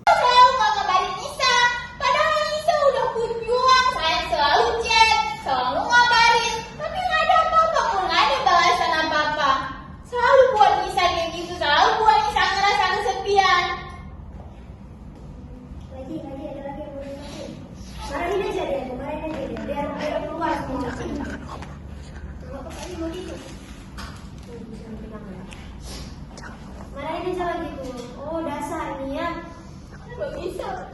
[SPEAKER 5] Selalu nggak ngabarin Nisa, padahal Nisa udah berjuang, saya selalu chat, selalu ngabarin, tapi nggak ada apa-apa, nggak ada balasan apa-apa. Selalu buat Nisa kayak gitu, selalu buat Nisa ngerasa
[SPEAKER 1] Nisa lagi tuh. Oh dasar ini ya.
[SPEAKER 5] Nggak bisa.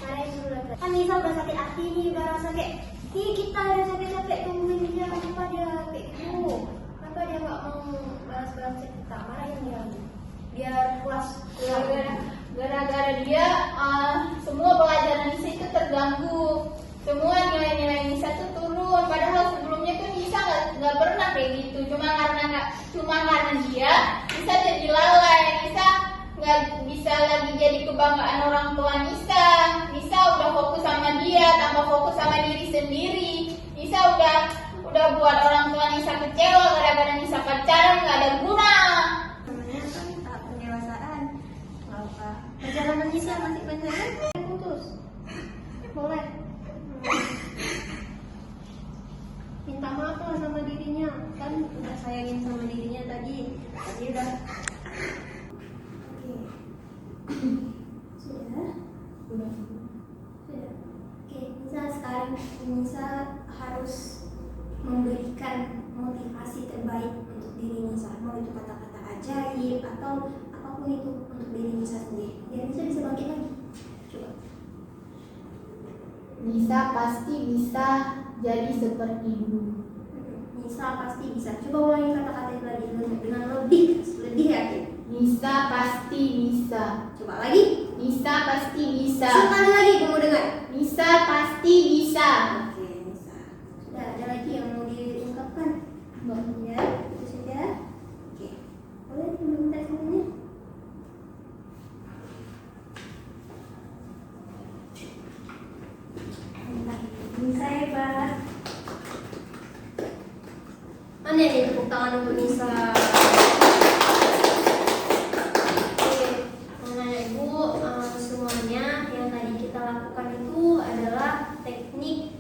[SPEAKER 1] Marahin dulu lah. Kan Nisa udah sakit hati nih, udah rasa kayak kita udah capek-capek tungguin dia, kenapa dia kayak gitu? Kenapa dia nggak mau balas-balas chat kita? Marahin dia. Biar puas.
[SPEAKER 5] Gara-gara dia semua pelajaran Nisa itu terganggu, semua nilai-nilai Nisa tuh turun. Padahal sebelumnya tuh Nisa nggak pernah kayak gitu. Cuma karena dia Nisa jadi lalai. Nisa nggak bisa lagi jadi kebanggaan orang tua Nisa. Nisa udah fokus sama dia, tanpa fokus sama diri sendiri. Nisa udah buat orang tua Nisa kecewa gara-gara Nisa pacaran nggak ada guna.
[SPEAKER 1] Namanya kan tahap pendewasaan. Nggak apa. Perjalanan Nisa masih panjang kan? Putus. Boleh. Minta maaf lah sama dirinya. Kan udah sayangin sama dirinya tadi. Tadi udah. Oke. Sudah? Sudah. Oke, Nisa sekarang Nisa harus memberikan motivasi terbaik untuk diri Nisa. Mau itu kata-kata ajaib atau apapun itu untuk diri Nisa sendiri. Biar Nisa bisa bangkit lagi. Coba.
[SPEAKER 4] Nisa pasti bisa jadi seperti dulu.
[SPEAKER 1] Nisa pasti bisa. Coba ulangi kata-kata itu lagi dengan lebih yakin.
[SPEAKER 4] Nisa pasti bisa.
[SPEAKER 1] Coba lagi.
[SPEAKER 4] Nisa pasti bisa.
[SPEAKER 1] Sekali lagi gue mau dengar.
[SPEAKER 4] Nisa pasti bisa.
[SPEAKER 1] Oke, Nisa. Sudah ada lagi yang mau diungkapkan? Ya, itu saja. Oke. Boleh minta semuanya? Nisa hebat. Mana nih tepuk tangan untuk Nisa? Semuanya yang tadi kita lakukan itu adalah teknik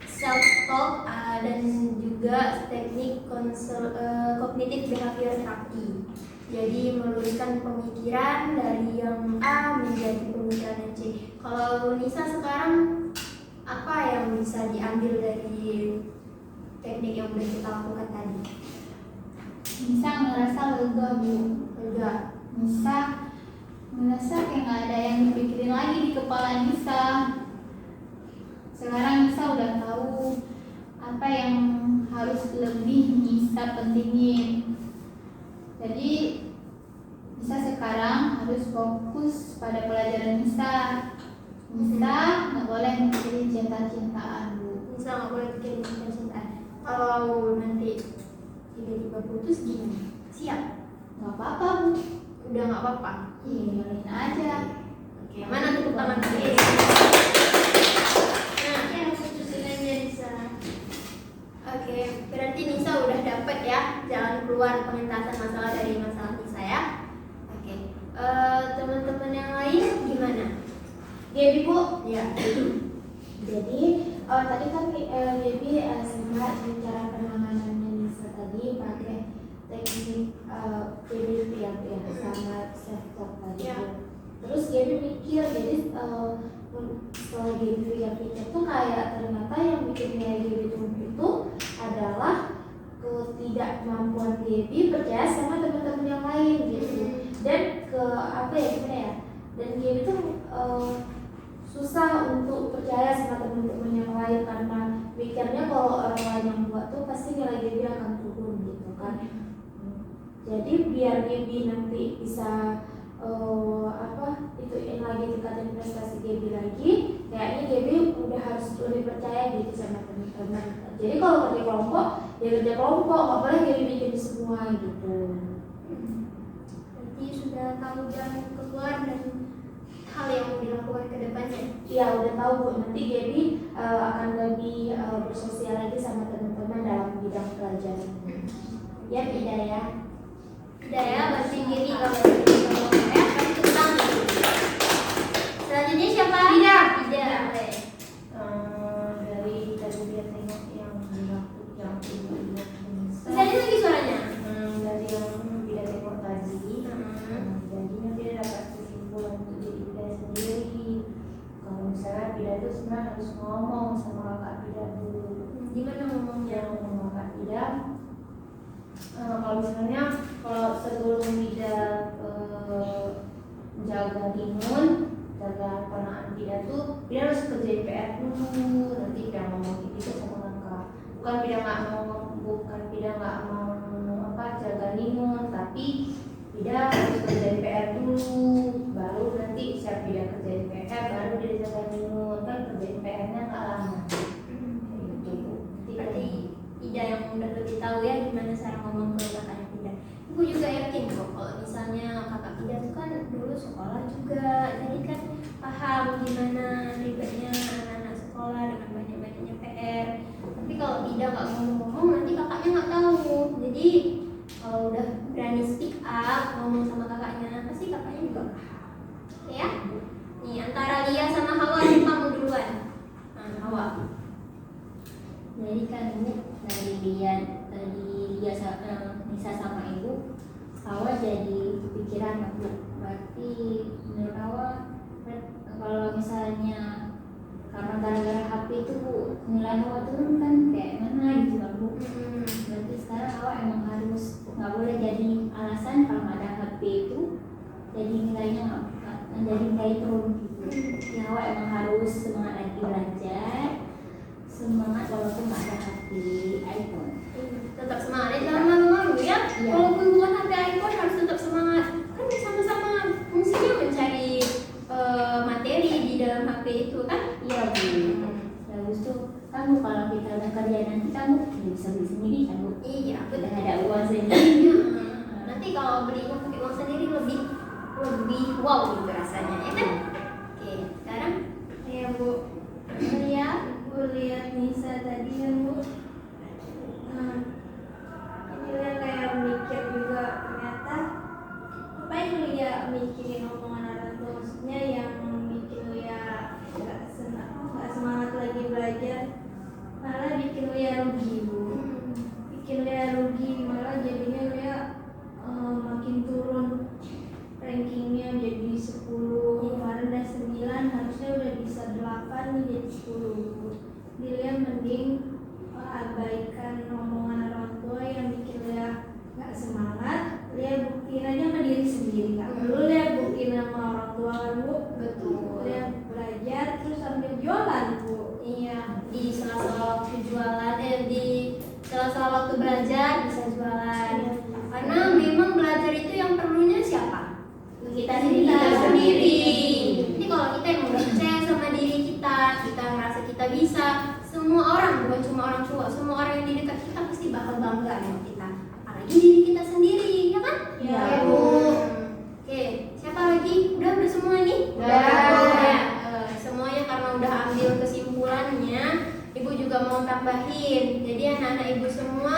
[SPEAKER 1] self talk dan juga teknik cognitive behavior therapy. Jadi meluruskan pemikiran dari yang A menjadi pemikiran yang C. Kalau Nisa sekarang apa yang bisa diambil dari teknik yang udah kita lakukan tadi?
[SPEAKER 4] Nisa ngerasa lega, Bu.
[SPEAKER 1] Lega.
[SPEAKER 4] Nisa ngerasa kayak nggak ada yang dipikirin lagi di kepala Nisa. Sekarang Nisa udah tahu apa yang harus lebih Nisa pentingin. Jadi Nisa sekarang harus fokus pada pelajaran Nisa. Nisa nggak boleh mikirin cinta-cintaan, Bu.
[SPEAKER 1] Nisa nggak boleh bikin cinta-cintaan. Kalau nanti tiba-tiba putus gimana? Siap?
[SPEAKER 4] Nggak apa-apa, Bu.
[SPEAKER 1] Udah nggak apa-apa.
[SPEAKER 4] Tinggalin aja.
[SPEAKER 1] Oke, mana tepuk tangan tadi? Nah, yang putusin aja Nisa. Oke, berarti Nisa udah dapet ya jalan keluar pengentasan masalah dari masalah Nisa ya. Oke, teman-teman yang lain gimana?
[SPEAKER 4] Gaby, Bu.
[SPEAKER 1] Ya.
[SPEAKER 4] Jadi tadi kan Gaby sempat cara penanganannya Nisa tadi pakai teknik PDP ya sama self talk tadi.
[SPEAKER 1] Ya.
[SPEAKER 4] Terus Gaby mikir, jadi setelah Gaby pikir tuh kayak ternyata yang bikin Gaby itu adalah ketidakmampuan Gaby percaya sama teman-teman yang lain gitu. Dan gimana ya? Dan Gaby tuh susah untuk percaya sama teman-teman yang lain karena mikirnya kalau orang lain yang buat tuh pasti nilai Gaby akan turun gitu kan. Jadi biar Gaby nanti bisa ituin lagi tingkatin prestasi Gaby lagi, kayaknya Gaby udah harus lebih percaya gitu sama teman-teman. Jadi kalau kerja kelompok, ya kerja kelompok, nggak boleh Gaby bikin semua gitu.
[SPEAKER 1] Berarti sudah tahu jalan keluar dan hal yang mau dilakukan ke depannya.
[SPEAKER 4] Iya udah tahu, Bu. Nanti Gaby akan lebih bersosial lagi sama teman-teman dalam bidang pelajaran. Ya tidak ya.
[SPEAKER 1] Tidak ya, berarti gini kalau saya kasih tepuk tangan. Selanjutnya siapa? Tidak. Boleh.
[SPEAKER 4] Dari tadi dia tengok yang yang ibu
[SPEAKER 1] Bisa lagi suaranya.
[SPEAKER 4] dari yang dia tengok tadi. Jadinya dia dapat kesimpulan untuk diri dia sendiri. Kalau misalnya Pida itu sebenarnya harus ngomong sama kakak Pida dulu.
[SPEAKER 1] Gimana ngomongnya?
[SPEAKER 4] Yang ngomong kakak Pida, kalau misalnya kalau sebelum Pida itu dia harus kerjain PR dulu, nanti dia ngomong gitu sama kakak. Bukan dia nggak mau jaga Ninun, tapi dia harus kerjain PR dulu, baru nanti siap dia kerjain PR, baru dia jaga Ninun. Kan kerjain PR-nya nggak lama. Gitu.
[SPEAKER 2] Berarti Ida yang udah lebih tahu ya gimana cara ngomong ke kakaknya Ida. Ibu juga yakin kok kalau misalnya kakak Ida tuh kan dulu sekolah juga, jadi kan paham gimana ribetnya anak-anak sekolah dengan banyak-banyaknya PR. Tapi kalau Ida nggak ngomong-ngomong nanti kakaknya nggak tahu. Jadi kalau udah berani speak up ngomong sama kakaknya, pasti kakaknya juga paham. Oke ya? Nih antara Lia sama Hawa, kamu duluan. Nah, Hawa.
[SPEAKER 3] Jadi kan Bu, dari Nisa sama Ibu, Hawa jadi pikiran Bu. Berarti menurut Hawa, kalau misalnya karena gara-gara HP itu Bu, nilai Hawa turun kan kayak mana gitu kan Bu. Berarti sekarang Hawa emang harus nggak boleh jadi alasan kalau nggak ada HP itu jadi nilainya nggak jadi nilai turun gitu. Ya Hawa emang harus semangat lagi belajar, semangat walaupun nggak ada HP iPhone.
[SPEAKER 2] Tetap semangat ya, jangan malu-malu ya.
[SPEAKER 3] Iya.
[SPEAKER 2] Walaupun bukan HP iPhone harus tetap semangat. Kan sama-sama fungsinya mencari materi di dalam HP itu kan.
[SPEAKER 3] Iya Bu. Bagus tuh. Kamu kalau kita udah kerja nanti kamu bisa beli sendiri kan Bu.
[SPEAKER 2] Iya,
[SPEAKER 3] Udah
[SPEAKER 2] betul.
[SPEAKER 3] ada uang sendiri.
[SPEAKER 2] Nanti kalau belinya pakai uang sendiri lebih wow gitu rasanya ya kan. Oke, sekarang
[SPEAKER 1] Ya Bu, lihat Bu lihat Nisa tadi kan Bu. Nah, ini Lia kayak mikir juga ternyata apa yang Lia mikirin omongan orang tua, maksudnya yang bikin Lia nggak semangat lagi belajar, malah bikin Lia rugi Bu. Bikin Lia rugi, malah jadinya Lia makin turun rankingnya jadi 10, kemarin udah 9, harusnya udah bisa 8 nih jadi 10. Dia mending abaikan omongan orang tua yang bikin Lia gak semangat. Lia buktiin aja sama diri sendiri, gak perlu Lia buktiin sama orang tua kan Bu.
[SPEAKER 2] betul.
[SPEAKER 1] Lia belajar terus sambil jualan Bu.
[SPEAKER 2] Iya, di sela-sela waktu jualan, di sela-sela waktu belajar bisa jualan. Karena memang belajar itu yang perlunya siapa? Kita sendiri. Jadi kalau kita yang udah percaya sama diri kita merasa kita bisa, semua orang, bukan cuma orang tua, semua orang yang di dekat kita pasti bakal bangga sama kita. Apalagi diri kita sendiri, ya kan?
[SPEAKER 1] Iya,
[SPEAKER 2] Bu. Oke, siapa lagi? Udah semua nih?
[SPEAKER 4] Udah.
[SPEAKER 2] Semuanya karena udah ambil kesimpulannya, Ibu juga mau tambahin. Jadi anak-anak Ibu semua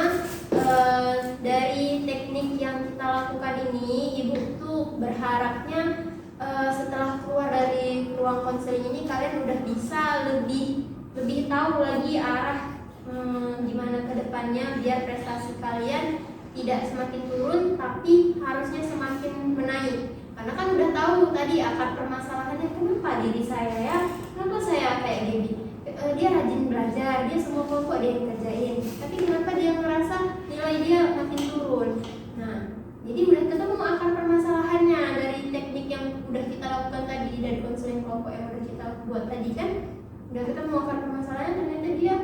[SPEAKER 2] dari teknik yang kita lakukan ini, Ibu tuh berharapnya setelah keluar dari ruang konseling ini kalian udah bisa lebih tahu lagi arah gimana ke depannya biar prestasi kalian tidak semakin turun tapi harusnya semakin menaik. Karena kan udah tahu tadi akar permasalahannya, kenapa diri saya ya, kenapa saya kayak gini. Dia rajin belajar, dia semua kelompok dia yang kerjain, tapi kenapa dia ngerasa nilai dia makin turun. Nah, jadi udah ketemu akar permasalahannya dari teknik yang udah kita lakukan tadi, dari konseling kelompok yang udah kita buat tadi kan, udah ketemu akar permasalahannya. Ternyata dia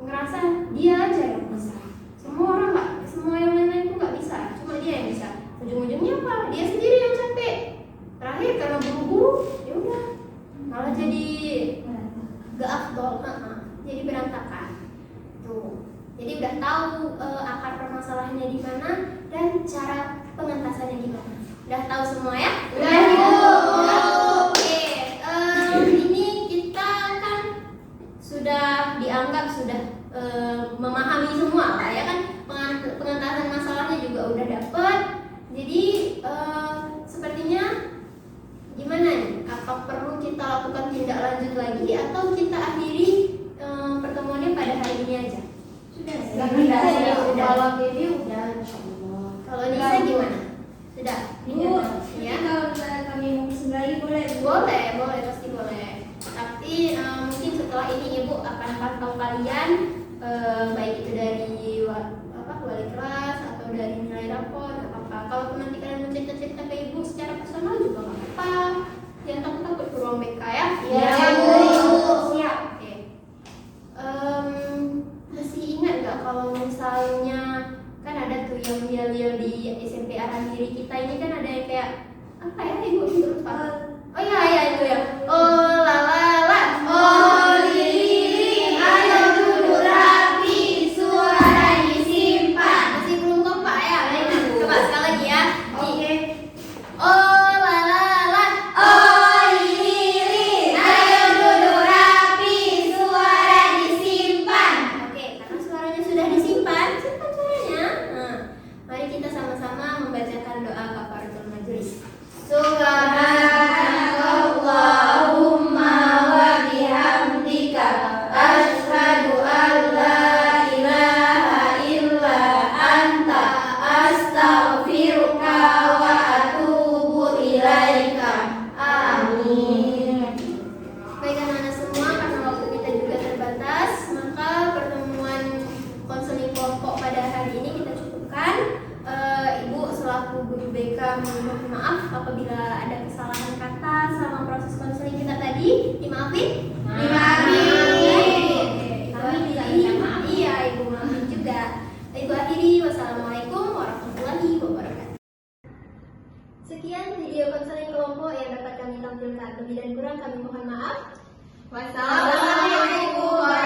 [SPEAKER 2] ngerasa dia aja yang bisa, semua orang nggak, semua yang lain-lain tuh nggak bisa, cuma dia yang bisa. Ujung-ujungnya apa? Dia sendiri yang capek. Terakhir karena buru-buru, ya udah malah jadi gak afdol, jadi berantakan. Tuh, jadi udah tahu akar permasalahannya di mana dan cara pengentasannya gimana. Udah tahu semua ya?
[SPEAKER 4] Udah.
[SPEAKER 2] Oke, ini kita kan sudah dianggap sudah memahami semua lah ya kan, pengentasan masalahnya juga udah dapet. Jadi sepertinya gimana nih? Apa perlu kita lakukan tindak lanjut lagi atau kita akhiri pertemuannya pada hari ini aja?
[SPEAKER 1] Sudah.
[SPEAKER 2] Sudah.
[SPEAKER 1] Kalau ini udah insyaallah.
[SPEAKER 2] Kalau Nisa gimana? Sudah.
[SPEAKER 1] Bu,
[SPEAKER 2] Ya.
[SPEAKER 1] kalau misalnya kami mau pesen lagi boleh Bu?
[SPEAKER 2] Boleh, pasti boleh. Tapi mungkin setelah ini Ibu akan pantau kalian, baik itu dari wali kelas atau dari nilai rapor, nggak apa-apa. Kalau nanti kalian mau cerita-cerita ke Ibu secara personal juga nggak apa-apa. Jangan takut ke ruang BK ya.
[SPEAKER 4] Iya, Bu.
[SPEAKER 2] kita ini kan ada yang kayak apa ya ibu lupa. Oh iya ya itu ya. Oh la la la. Oh lili, ayo duduk rapi, suara disimpan. Masih belum kompak ya? Coba sekali lagi ya. Oke. Oh la la la. Oh lili, ayo duduk rapi, suara disimpan. Oke, karena suaranya sudah disimpan, simpan suaranya. Nah, mari kita sama-sama membacakan doa kafaratul majelis. Subhanakallahumma wa bihamdika asyhadu an la ilaha illa anta astaghfiruka wa atubu ilaika. Amin. Baik anak-anak semua, karena waktu kita juga terbatas, maka pertemuan konseling kelompok pada hari ini kita cukupkan. Ibu selaku guru BK mohon maaf apabila ada kesalahan kata selama proses konseling kita tadi. Dimaafin? Iya, Ibu maafin juga. Ibu akhiri, wassalamualaikum warahmatullahi wabarakatuh. Sekian video konseling kelompok yang dapat kami tampilkan. Lebih dan kurang kami mohon maaf.
[SPEAKER 5] Wassalamualaikum warahmatullahi